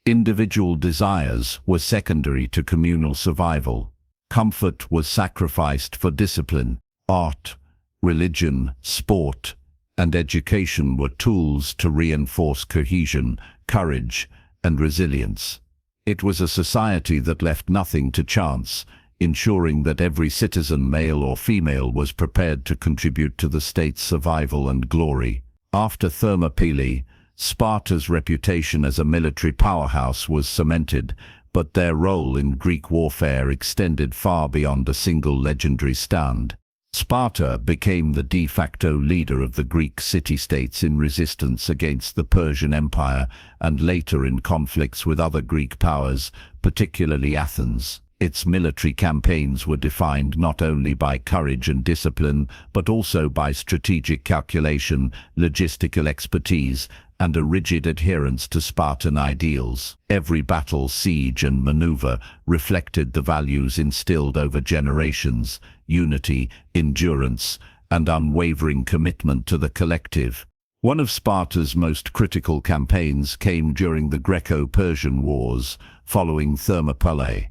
[SPEAKER 1] Individual desires were secondary to communal survival. Comfort was sacrificed for discipline. Art, religion, sport, and education were tools to reinforce cohesion, courage, and resilience. It was a society that left nothing to chance, ensuring that every citizen, male or female, was prepared to contribute to the state's survival and glory. After Thermopylae, Sparta's reputation as a military powerhouse was cemented, but their role in Greek warfare extended far beyond a single legendary stand. Sparta became the de facto leader of the Greek city-states in resistance against the Persian Empire and later in conflicts with other Greek powers, particularly Athens. Its military campaigns were defined not only by courage and discipline, but also by strategic calculation, logistical expertise, and a rigid adherence to Spartan ideals. Every battle, siege, and maneuver reflected the values instilled over generations: unity, endurance, and unwavering commitment to the collective. One of Sparta's most critical campaigns came during the Greco-Persian Wars, following Thermopylae.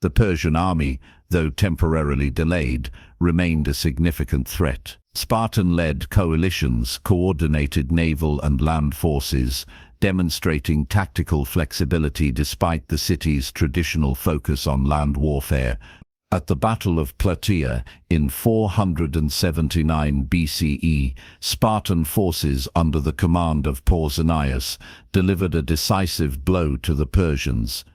[SPEAKER 1] The Persian army, though temporarily delayed, remained a significant threat. Spartan-led coalitions coordinated naval and land forces, demonstrating tactical flexibility despite the city's traditional focus on land warfare. At the Battle of Plataea in 479 BCE, Spartan forces under the command of Pausanias delivered a decisive blow to the Persians.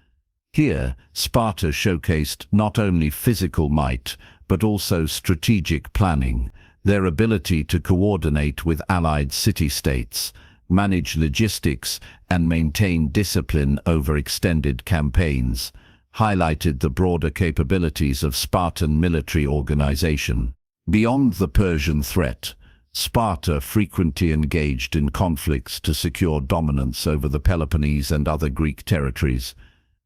[SPEAKER 1] Here, Sparta showcased not only physical might, but also strategic planning. Their ability to coordinate with allied city-states, manage logistics, and maintain discipline over extended campaigns highlighted the broader capabilities of Spartan military organization. Beyond the Persian threat, Sparta frequently engaged in conflicts to secure dominance over the Peloponnese and other Greek territories.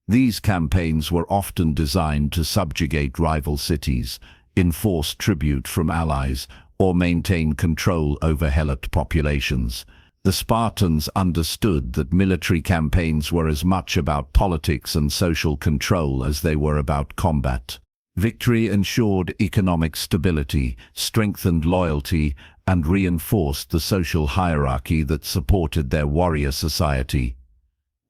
[SPEAKER 1] These campaigns were often designed to subjugate rival cities, enforce tribute from allies, or maintain control over Helot populations. The Spartans understood that military campaigns were as much about politics and social control as they were about combat. Victory ensured economic stability, strengthened loyalty, and reinforced the social hierarchy that supported their warrior society.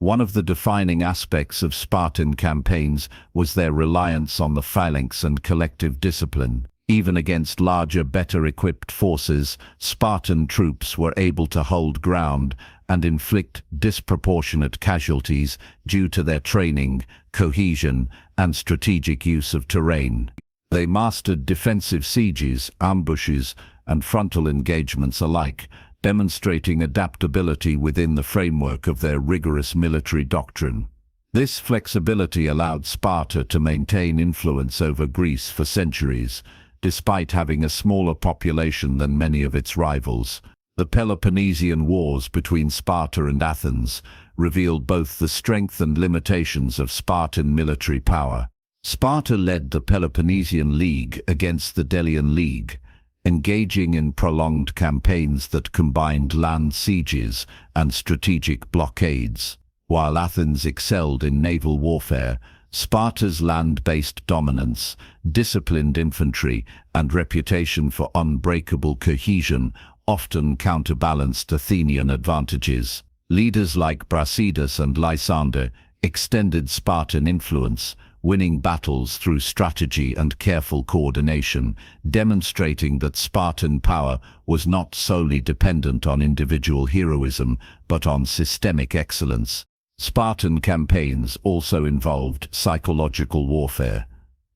[SPEAKER 1] One of the defining aspects of Spartan campaigns was their reliance on the phalanx and collective discipline. Even against larger, better-equipped forces, Spartan troops were able to hold ground and inflict disproportionate casualties due to their training, cohesion, and strategic use of terrain. They mastered defensive sieges, ambushes, and frontal engagements alike, demonstrating adaptability within the framework of their rigorous military doctrine. This flexibility allowed Sparta to maintain influence over Greece for centuries, despite having a smaller population than many of its rivals. The Peloponnesian Wars between Sparta and Athens revealed both the strength and limitations of Spartan military power. Sparta led the Peloponnesian League against the Delian League, engaging in prolonged campaigns that combined land sieges and strategic blockades. While Athens excelled in naval warfare, Sparta's land-based dominance, disciplined infantry, and reputation for unbreakable cohesion often counterbalanced Athenian advantages. Leaders like Brasidas and Lysander extended Spartan influence, winning battles through strategy and careful coordination, demonstrating that Spartan power was not solely dependent on individual heroism, but on systemic excellence. Spartan campaigns also involved psychological warfare.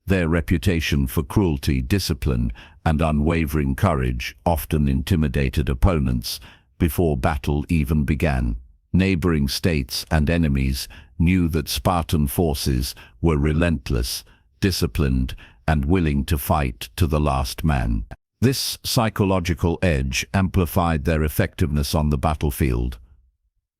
[SPEAKER 1] Their reputation for cruelty, discipline, and unwavering courage often intimidated opponents before battle even began. Neighboring states and enemies knew that Spartan forces were relentless, disciplined, and willing to fight to the last man. This psychological edge amplified their effectiveness on the battlefield.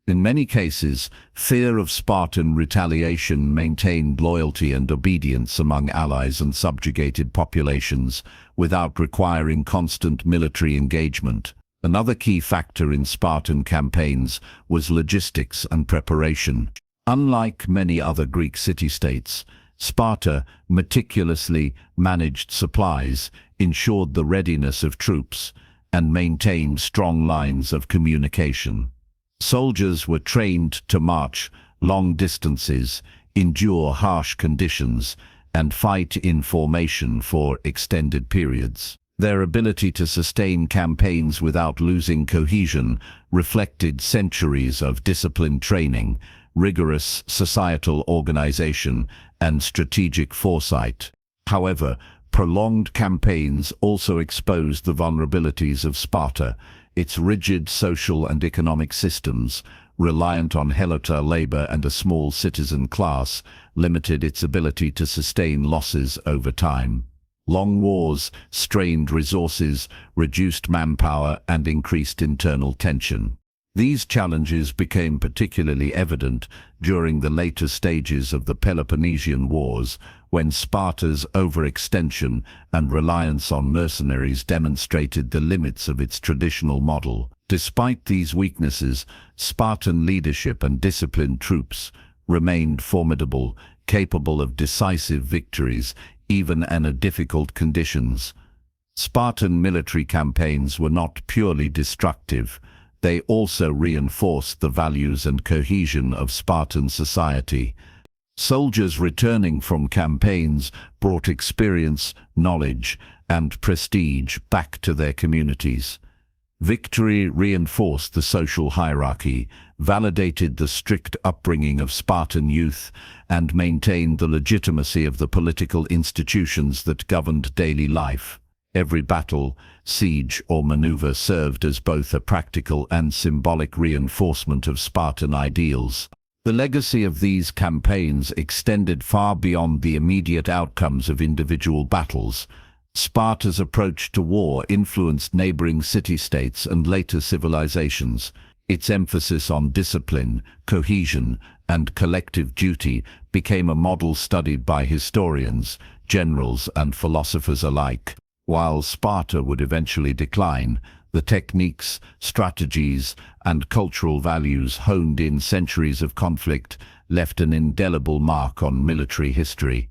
[SPEAKER 1] In many cases, fear of Spartan retaliation maintained loyalty and obedience among allies and subjugated populations without requiring constant military engagement. Another key factor in Spartan campaigns was logistics and preparation. Unlike many other Greek city-states, Sparta meticulously managed supplies, ensured the readiness of troops, and maintained strong lines of communication. Soldiers were trained to march long distances, endure harsh conditions, and fight in formation for extended periods. Their ability to sustain campaigns without losing cohesion reflected centuries of disciplined training, rigorous societal organization, and strategic foresight. However, prolonged campaigns also exposed the vulnerabilities of Sparta. Its rigid social and economic systems, reliant on helota labor and a small citizen class, limited its ability to sustain losses over time. Long wars strained resources, reduced manpower, and increased internal tension. These challenges became particularly evident during the later stages of the Peloponnesian Wars, when Sparta's overextension and reliance on mercenaries demonstrated the limits of its traditional model. Despite these weaknesses, Spartan leadership and disciplined troops remained formidable, capable of decisive victories, even under difficult conditions. Spartan military campaigns were not purely destructive. They also reinforced the values and cohesion of Spartan society. Soldiers returning from campaigns brought experience, knowledge, and prestige back to their communities. Victory reinforced the social hierarchy, validated the strict upbringing of Spartan youth, and maintained the legitimacy of the political institutions that governed daily life. Every battle, siege, or maneuver served as both a practical and symbolic reinforcement of Spartan ideals. The legacy of these campaigns extended far beyond the immediate outcomes of individual battles. Sparta's approach to war influenced neighboring city-states and later civilizations. Its emphasis on discipline, cohesion, and collective duty became a model studied by historians, generals, and philosophers alike. While Sparta would eventually decline, the techniques, strategies, and cultural values honed in centuries of conflict left an indelible mark on military history.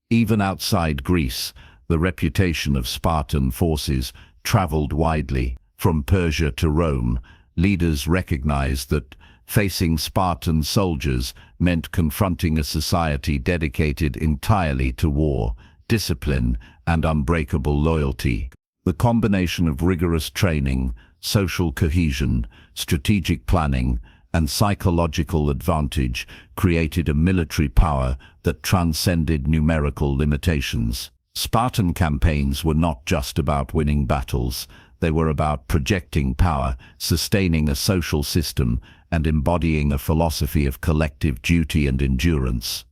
[SPEAKER 1] Even outside Greece, the reputation of Spartan forces traveled widely. From Persia to Rome, leaders recognized that facing Spartan soldiers meant confronting a society dedicated entirely to war, discipline, and unbreakable loyalty. The combination of rigorous training, social cohesion, strategic planning, and psychological advantage created a military power that transcended numerical limitations. Spartan campaigns were not just about winning battles. They were about projecting power, sustaining a social system, and embodying a philosophy of collective duty and endurance.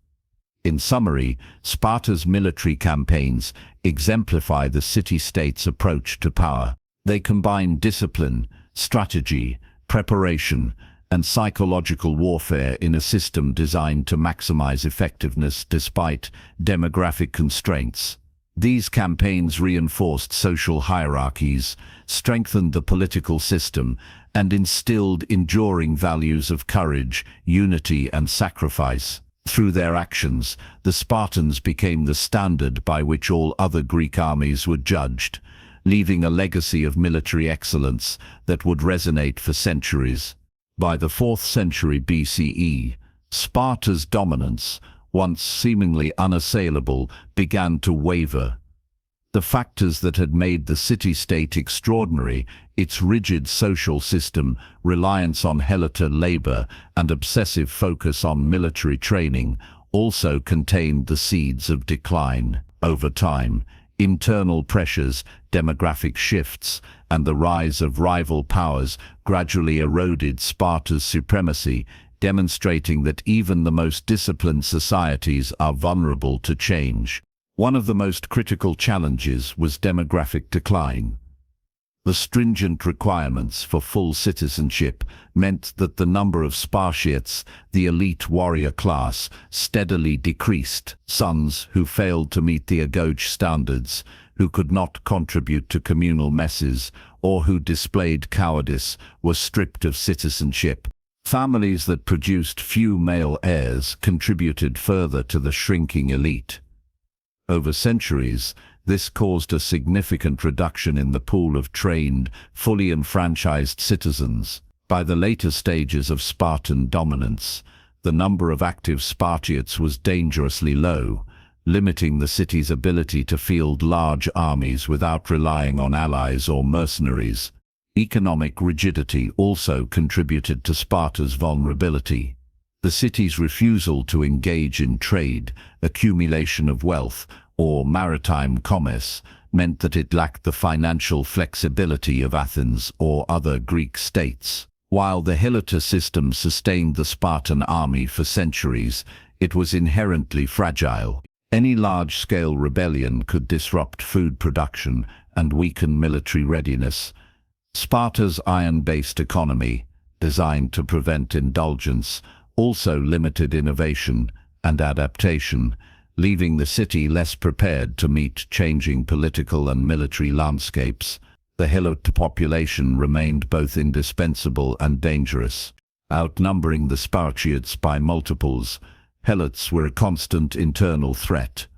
[SPEAKER 1] In summary, Sparta's military campaigns exemplify the city-state's approach to power. They combine discipline, strategy, preparation, and psychological warfare in a system designed to maximize effectiveness despite demographic constraints. These campaigns reinforced social hierarchies, strengthened the political system, and instilled enduring values of courage, unity, and sacrifice. Through their actions, the Spartans became the standard by which all other Greek armies were judged, leaving a legacy of military excellence that would resonate for centuries. By the 4th century BCE, Sparta's dominance, once seemingly unassailable, began to waver. The factors that had made the city-state extraordinary, its rigid social system, reliance on helot labor, and obsessive focus on military training, also contained the seeds of decline. Over time, internal pressures, demographic shifts, and the rise of rival powers gradually eroded Sparta's supremacy, demonstrating that even the most disciplined societies are vulnerable to change. One of the most critical challenges was demographic decline. The stringent requirements for full citizenship meant that the number of Spartiates, the elite warrior class, steadily decreased. Sons who failed to meet the agoge standards, who could not contribute to communal messes, or who displayed cowardice, were stripped of citizenship. Families that produced few male heirs contributed further to the shrinking elite. Over centuries, this caused a significant reduction in the pool of trained, fully enfranchised citizens. By the later stages of Spartan dominance, the number of active Spartiates was dangerously low, limiting the city's ability to field large armies without relying on allies or mercenaries. Economic rigidity also contributed to Sparta's vulnerability. The city's refusal to engage in trade, accumulation of wealth, or maritime commerce meant that it lacked the financial flexibility of Athens or other Greek states. While the helot system sustained the Spartan army for centuries, it was inherently fragile. Any large-scale rebellion could disrupt food production and weaken military readiness. Sparta's iron-based economy, designed to prevent indulgence, also limited innovation and adaptation, leaving the city less prepared to meet changing political and military landscapes. The helot population remained both indispensable and dangerous. Outnumbering the Spartiates by multiples, helots were a constant internal threat.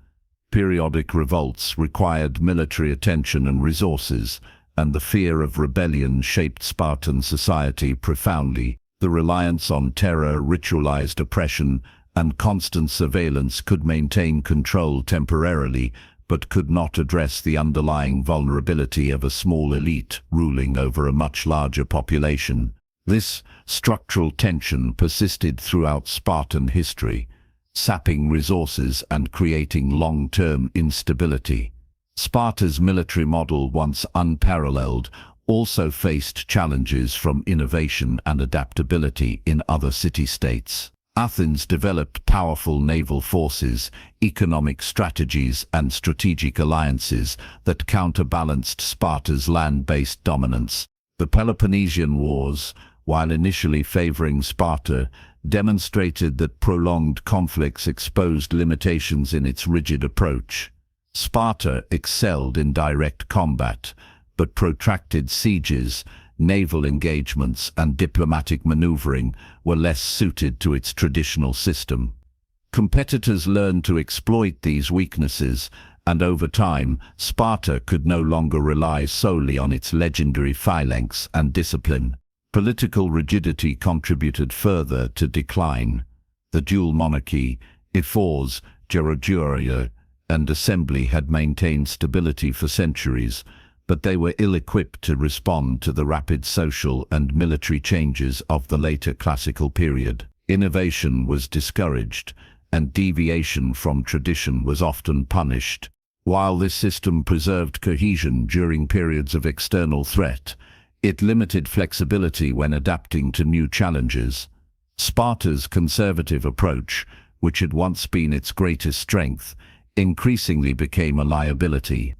[SPEAKER 1] Periodic revolts required military attention and resources, and the fear of rebellion shaped Spartan society profoundly. The reliance on terror, ritualized oppression, and constant surveillance could maintain control temporarily, but could not address the underlying vulnerability of a small elite ruling over a much larger population. This structural tension persisted throughout Spartan history, sapping resources and creating long-term instability. Sparta's military model, once unparalleled, also faced challenges from innovation and adaptability in other city-states. Athens developed powerful naval forces, economic strategies, and strategic alliances that counterbalanced Sparta's land-based dominance. The Peloponnesian Wars, while initially favoring Sparta, demonstrated that prolonged conflicts exposed limitations in its rigid approach. Sparta excelled in direct combat, but protracted sieges, naval engagements, and diplomatic maneuvering were less suited to its traditional system. Competitors learned to exploit these weaknesses, and over time, Sparta could no longer rely solely on its legendary phalanx and discipline. Political rigidity contributed further to decline. The dual monarchy, ephors, gerougia, and assembly had maintained stability for centuries, but they were ill-equipped to respond to the rapid social and military changes of the later classical period. Innovation was discouraged, and deviation from tradition was often punished. While this system preserved cohesion during periods of external threat, it limited flexibility when adapting to new challenges. Sparta's conservative approach, which had once been its greatest strength, increasingly became a liability.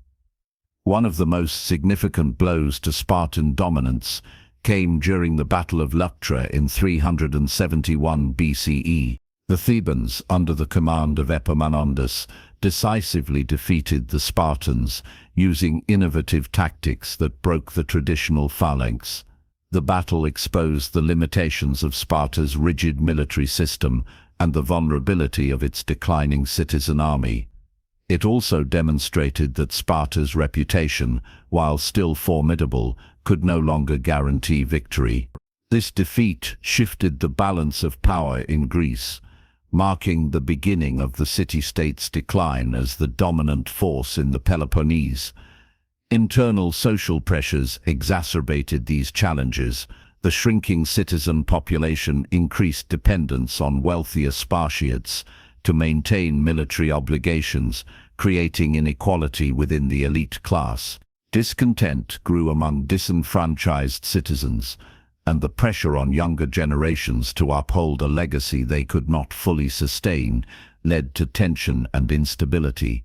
[SPEAKER 1] One of the most significant blows to Spartan dominance came during the Battle of Leuctra in 371 BCE. The Thebans, under the command of Epaminondas, decisively defeated the Spartans, using innovative tactics that broke the traditional phalanx. The battle exposed the limitations of Sparta's rigid military system and the vulnerability of its declining citizen army. It also demonstrated that Sparta's reputation, while still formidable, could no longer guarantee victory. This defeat shifted the balance of power in Greece, marking the beginning of the city-state's decline as the dominant force in the Peloponnese. Internal social pressures exacerbated these challenges. The shrinking citizen population increased dependence on wealthier Spartiates to maintain military obligations, creating inequality within the elite class. Discontent grew among disenfranchised citizens, and the pressure on younger generations to uphold a legacy they could not fully sustain led to tension and instability.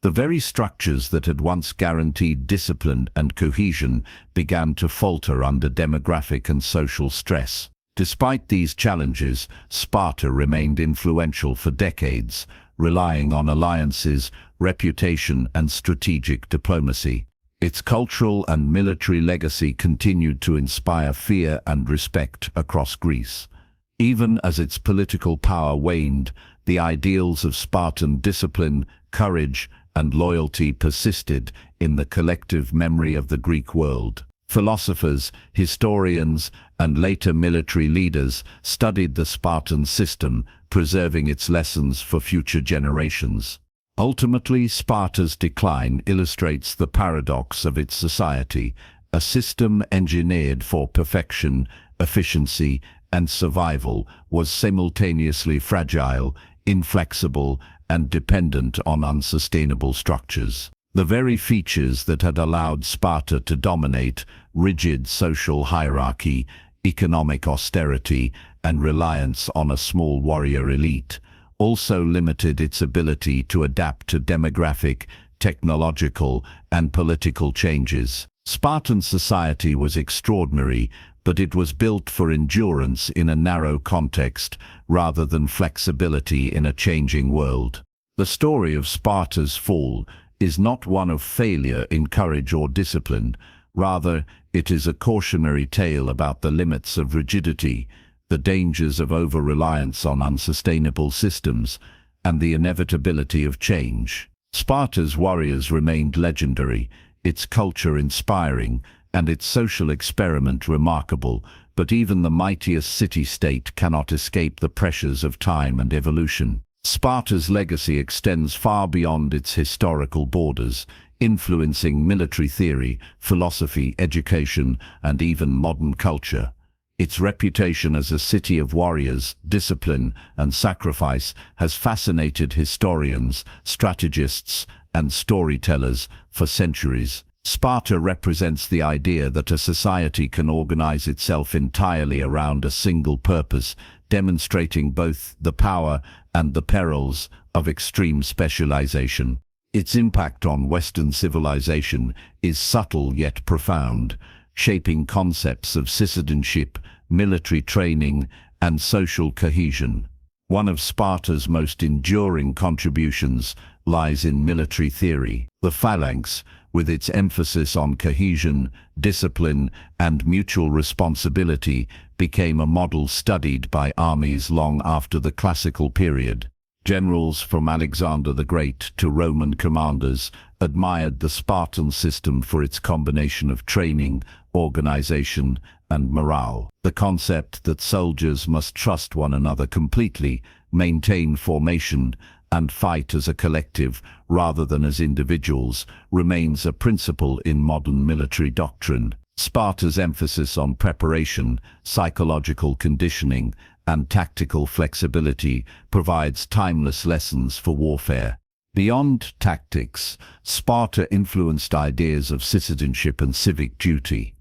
[SPEAKER 1] The very structures that had once guaranteed discipline and cohesion began to falter under demographic and social stress. Despite these challenges, Sparta remained influential for decades, relying on alliances, reputation, and strategic diplomacy. Its cultural and military legacy continued to inspire fear and respect across Greece. Even as its political power waned, the ideals of Spartan discipline, courage, and loyalty persisted in the collective memory of the Greek world. Philosophers, historians, and later military leaders studied the Spartan system, preserving its lessons for future generations. Ultimately, Sparta's decline illustrates the paradox of its society, a system engineered for perfection, efficiency, and survival was simultaneously fragile, inflexible, and dependent on unsustainable structures. The very features that had allowed Sparta to dominate, rigid social hierarchy, economic austerity, and reliance on a small warrior elite, also limited its ability to adapt to demographic, technological, and political changes. Spartan society was extraordinary, but it was built for endurance in a narrow context rather than flexibility in a changing world. The story of Sparta's fall is not one of failure in courage or discipline. Rather, it is a cautionary tale about the limits of rigidity, the dangers of over-reliance on unsustainable systems, and the inevitability of change. Sparta's warriors remained legendary, its culture inspiring, and its social experiment remarkable, but even the mightiest city-state cannot escape the pressures of time and evolution. Sparta's legacy extends far beyond its historical borders, influencing military theory, philosophy, education, and even modern culture. Its reputation as a city of warriors, discipline, and sacrifice has fascinated historians, strategists, and storytellers for centuries. Sparta represents the idea that a society can organize itself entirely around a single purpose, demonstrating both the power and the perils of extreme specialization. Its impact on Western civilization is subtle yet profound, shaping concepts of citizenship, military training, and social cohesion. One of Sparta's most enduring contributions lies in military theory. The phalanx, with its emphasis on cohesion, discipline, and mutual responsibility, became a model studied by armies long after the classical period. Generals from Alexander the Great to Roman commanders admired the Spartan system for its combination of training, organization, and morale. The concept that soldiers must trust one another completely, maintain formation, and fight as a collective rather than as individuals remains a principle in modern military doctrine. Sparta's emphasis on preparation, psychological conditioning, and tactical flexibility provides timeless lessons for warfare. Beyond tactics, Sparta influenced ideas of citizenship and civic duty.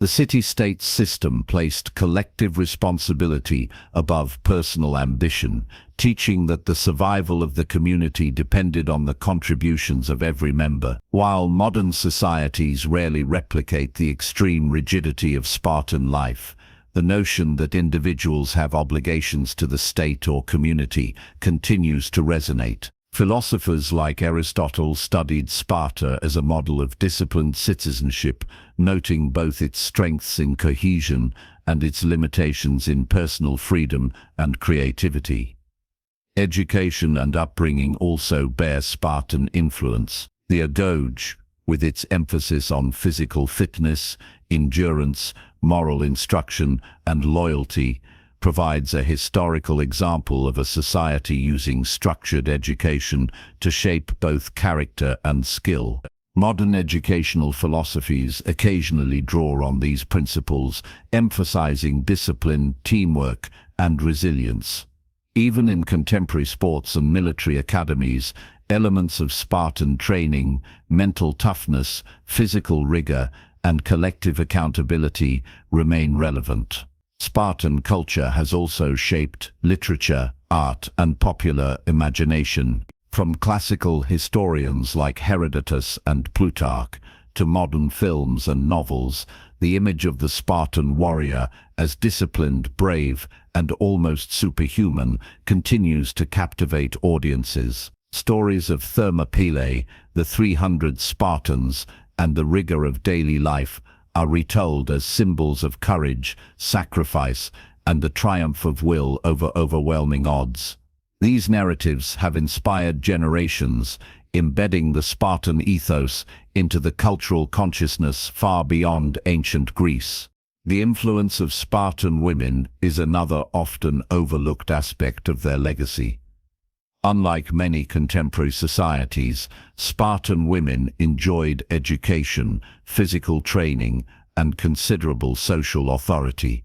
[SPEAKER 1] The city-state system placed collective responsibility above personal ambition, teaching that the survival of the community depended on the contributions of every member. While modern societies rarely replicate the extreme rigidity of Spartan life, the notion that individuals have obligations to the state or community continues to resonate. Philosophers like Aristotle studied Sparta as a model of disciplined citizenship, noting both its strengths in cohesion and its limitations in personal freedom and creativity. Education and upbringing also bear Spartan influence. The Agoge, with its emphasis on physical fitness, endurance, moral instruction, and loyalty, provides a historical example of a society using structured education to shape both character and skill. Modern educational philosophies occasionally draw on these principles, emphasizing discipline, teamwork, and resilience. Even in contemporary sports and military academies, elements of Spartan training, mental toughness, physical rigor, and collective accountability remain relevant. Spartan culture has also shaped literature, art, and popular imagination. From classical historians like Herodotus and Plutarch to modern films and novels, the image of the Spartan warrior as disciplined, brave, and almost superhuman continues to captivate audiences. Stories of Thermopylae, the 300 Spartans, and the rigor of daily life are retold as symbols of courage, sacrifice, and the triumph of will over overwhelming odds. These narratives have inspired generations, embedding the Spartan ethos into the cultural consciousness far beyond ancient Greece. The influence of Spartan women is another often overlooked aspect of their legacy. Unlike many contemporary societies, Spartan women enjoyed education, physical training, and considerable social authority.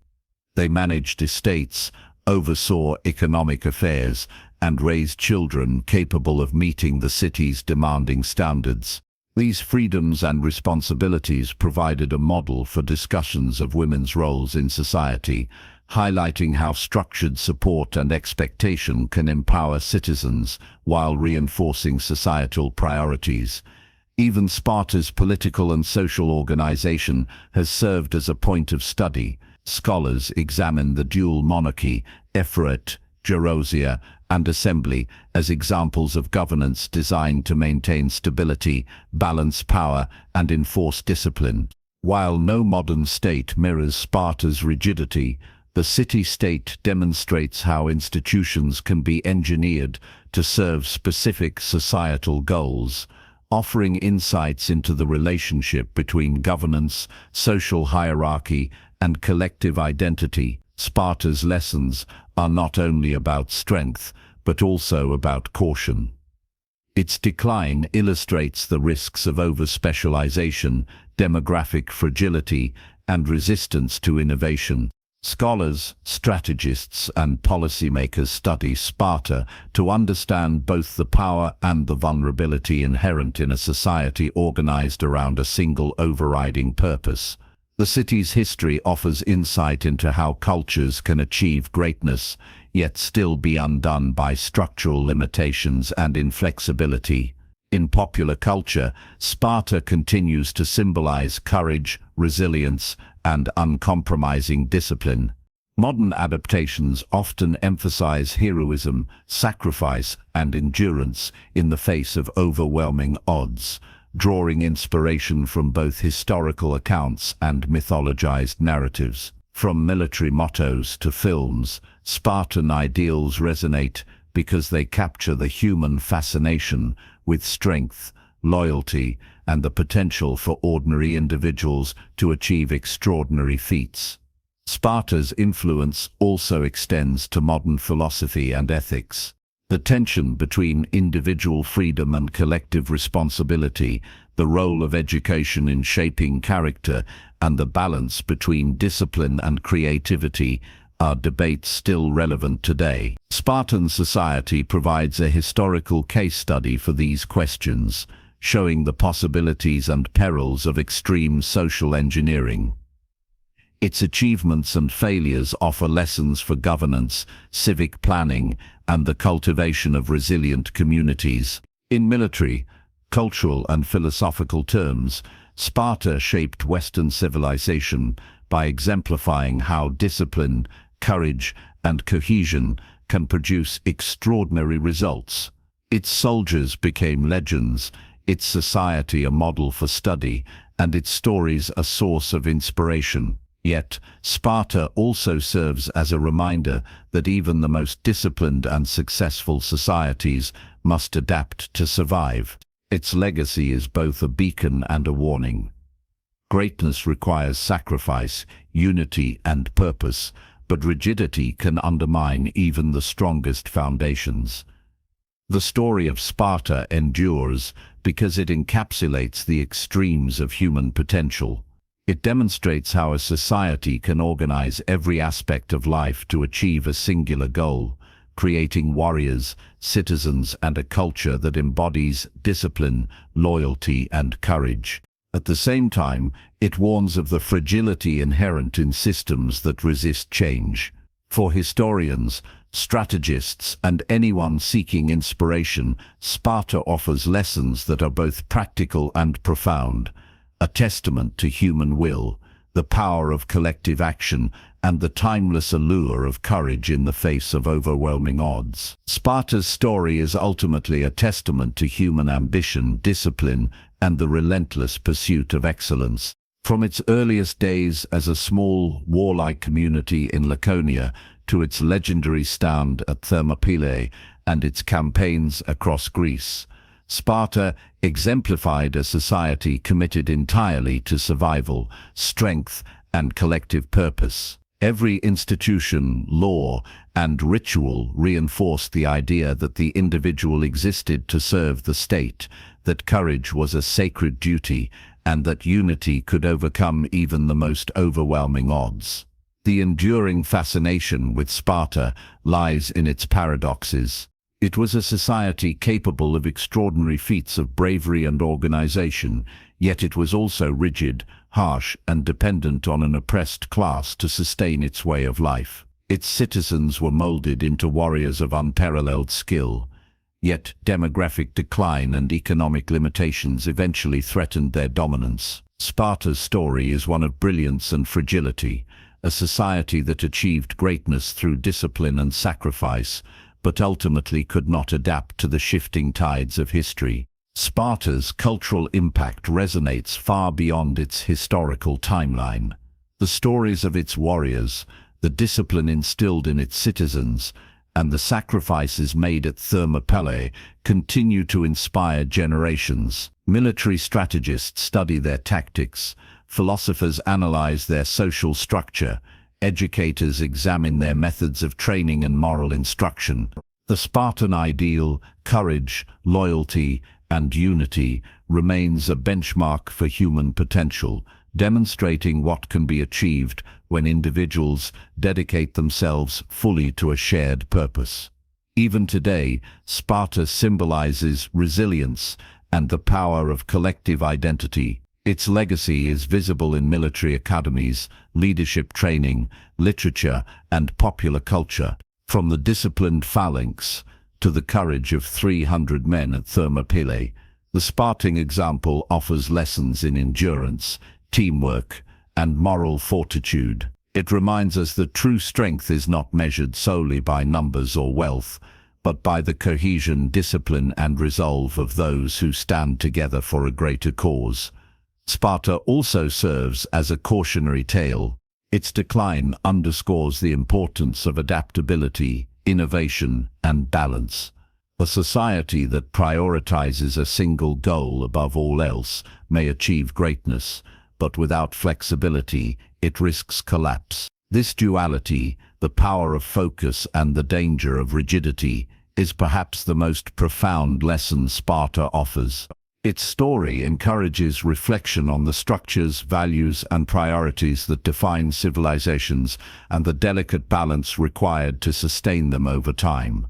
[SPEAKER 1] They managed estates, oversaw economic affairs, and raised children capable of meeting the city's demanding standards. These freedoms and responsibilities provided a model for discussions of women's roles in society, highlighting how structured support and expectation can empower citizens while reinforcing societal priorities. Even Sparta's political and social organization has served as a point of study. Scholars examine the dual monarchy, ephorate, gerousia, and assembly as examples of governance designed to maintain stability, balance power, and enforce discipline. While no modern state mirrors Sparta's rigidity, the city-state demonstrates how institutions can be engineered to serve specific societal goals, offering insights into the relationship between governance, social hierarchy, and collective identity. Sparta's lessons are not only about strength, but also about caution. Its decline illustrates the risks of over-specialization, demographic fragility, and resistance to innovation. Scholars, strategists, and policymakers study Sparta to understand both the power and the vulnerability inherent in a society organized around a single overriding purpose. The city's history offers insight into how cultures can achieve greatness, yet still be undone by structural limitations and inflexibility. In popular culture, Sparta continues to symbolize courage, resilience, and uncompromising discipline. Modern adaptations often emphasize heroism, sacrifice, and endurance in the face of overwhelming odds, drawing inspiration from both historical accounts and mythologized narratives. From military mottos to films, Spartan ideals resonate because they capture the human fascination with strength, loyalty, and the potential for ordinary individuals to achieve extraordinary feats. Sparta's influence also extends to modern philosophy and ethics. The tension between individual freedom and collective responsibility, the role of education in shaping character, and the balance between discipline and creativity are debates still relevant today. Spartan society provides a historical case study for these questions, showing the possibilities and perils of extreme social engineering. Its achievements and failures offer lessons for governance, civic planning, and the cultivation of resilient communities. In military, cultural, and philosophical terms, Sparta shaped Western civilization by exemplifying how discipline, courage, and cohesion can produce extraordinary results. Its soldiers became legends, its society a model for study, and its stories a source of inspiration. Yet, Sparta also serves as a reminder that even the most disciplined and successful societies must adapt to survive. Its legacy is both a beacon and a warning. Greatness requires sacrifice, unity, and purpose, but rigidity can undermine even the strongest foundations. The story of Sparta endures because it encapsulates the extremes of human potential. It demonstrates how a society can organize every aspect of life to achieve a singular goal, creating warriors, citizens, and a culture that embodies discipline, loyalty, and courage. At the same time, it warns of the fragility inherent in systems that resist change. For historians, strategists, and anyone seeking inspiration, Sparta offers lessons that are both practical and profound, a testament to human will, the power of collective action, and the timeless allure of courage in the face of overwhelming odds. Sparta's story is ultimately a testament to human ambition, discipline, and the relentless pursuit of excellence. From its earliest days as a small, warlike community in Laconia to its legendary stand at Thermopylae and its campaigns across Greece, Sparta exemplified a society committed entirely to survival, strength, and collective purpose. Every institution, law, and ritual reinforced the idea that the individual existed to serve the state, that courage was a sacred duty, and that unity could overcome even the most overwhelming odds. The enduring fascination with Sparta lies in its paradoxes. It was a society capable of extraordinary feats of bravery and organization, yet it was also rigid, harsh, and dependent on an oppressed class to sustain its way of life. Its citizens were molded into warriors of unparalleled skill, yet demographic decline and economic limitations eventually threatened their dominance. Sparta's story is one of brilliance and fragility, a society that achieved greatness through discipline and sacrifice, but ultimately could not adapt to the shifting tides of history. Sparta's cultural impact resonates far beyond its historical timeline. The stories of its warriors, the discipline instilled in its citizens, and the sacrifices made at Thermopylae continue to inspire generations. Military strategists study their tactics, philosophers analyze their social structure, educators examine their methods of training and moral instruction. The Spartan ideal, courage, loyalty, and unity remains a benchmark for human potential, demonstrating what can be achieved when individuals dedicate themselves fully to a shared purpose. Even today, Sparta symbolizes resilience and the power of collective identity. Its legacy is visible in military academies, leadership training, literature, and popular culture. From the disciplined phalanx to the courage of 300 men at Thermopylae, the Spartan example offers lessons in endurance, teamwork, and moral fortitude. It reminds us that true strength is not measured solely by numbers or wealth, but by the cohesion, discipline, and resolve of those who stand together for a greater cause. Sparta also serves as a cautionary tale. Its decline underscores the importance of adaptability, innovation, and balance. A society that prioritizes a single goal above all else may achieve greatness, but without flexibility, it risks collapse. This duality, the power of focus and the danger of rigidity, is perhaps the most profound lesson Sparta offers. Its story encourages reflection on the structures, values, and priorities that define civilizations and the delicate balance required to sustain them over time.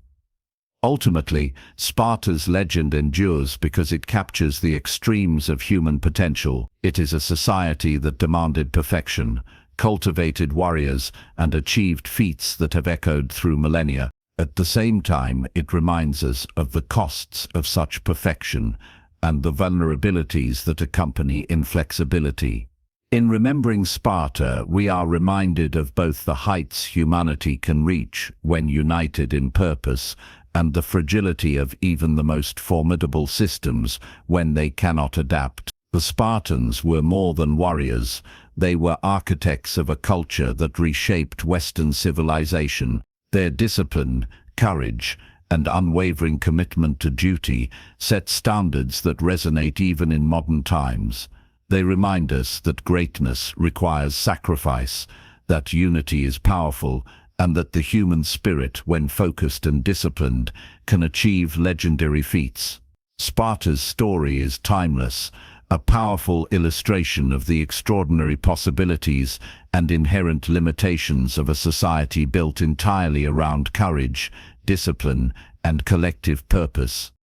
[SPEAKER 1] Ultimately, Sparta's legend endures because it captures the extremes of human potential. It is a society that demanded perfection, cultivated warriors, and achieved feats that have echoed through millennia. At the same time, it reminds us of the costs of such perfection and the vulnerabilities that accompany inflexibility. In remembering Sparta, we are reminded of both the heights humanity can reach when united in purpose and the fragility of even the most formidable systems when they cannot adapt. The Spartans were more than warriors. They were architects of a culture that reshaped Western civilization. Their discipline, courage, and unwavering commitment to duty set standards that resonate even in modern times. They remind us that greatness requires sacrifice, that unity is powerful, and that the human spirit, when focused and disciplined, can achieve legendary feats. Sparta's story is timeless, a powerful illustration of the extraordinary possibilities and inherent limitations of a society built entirely around courage, discipline, and collective purpose.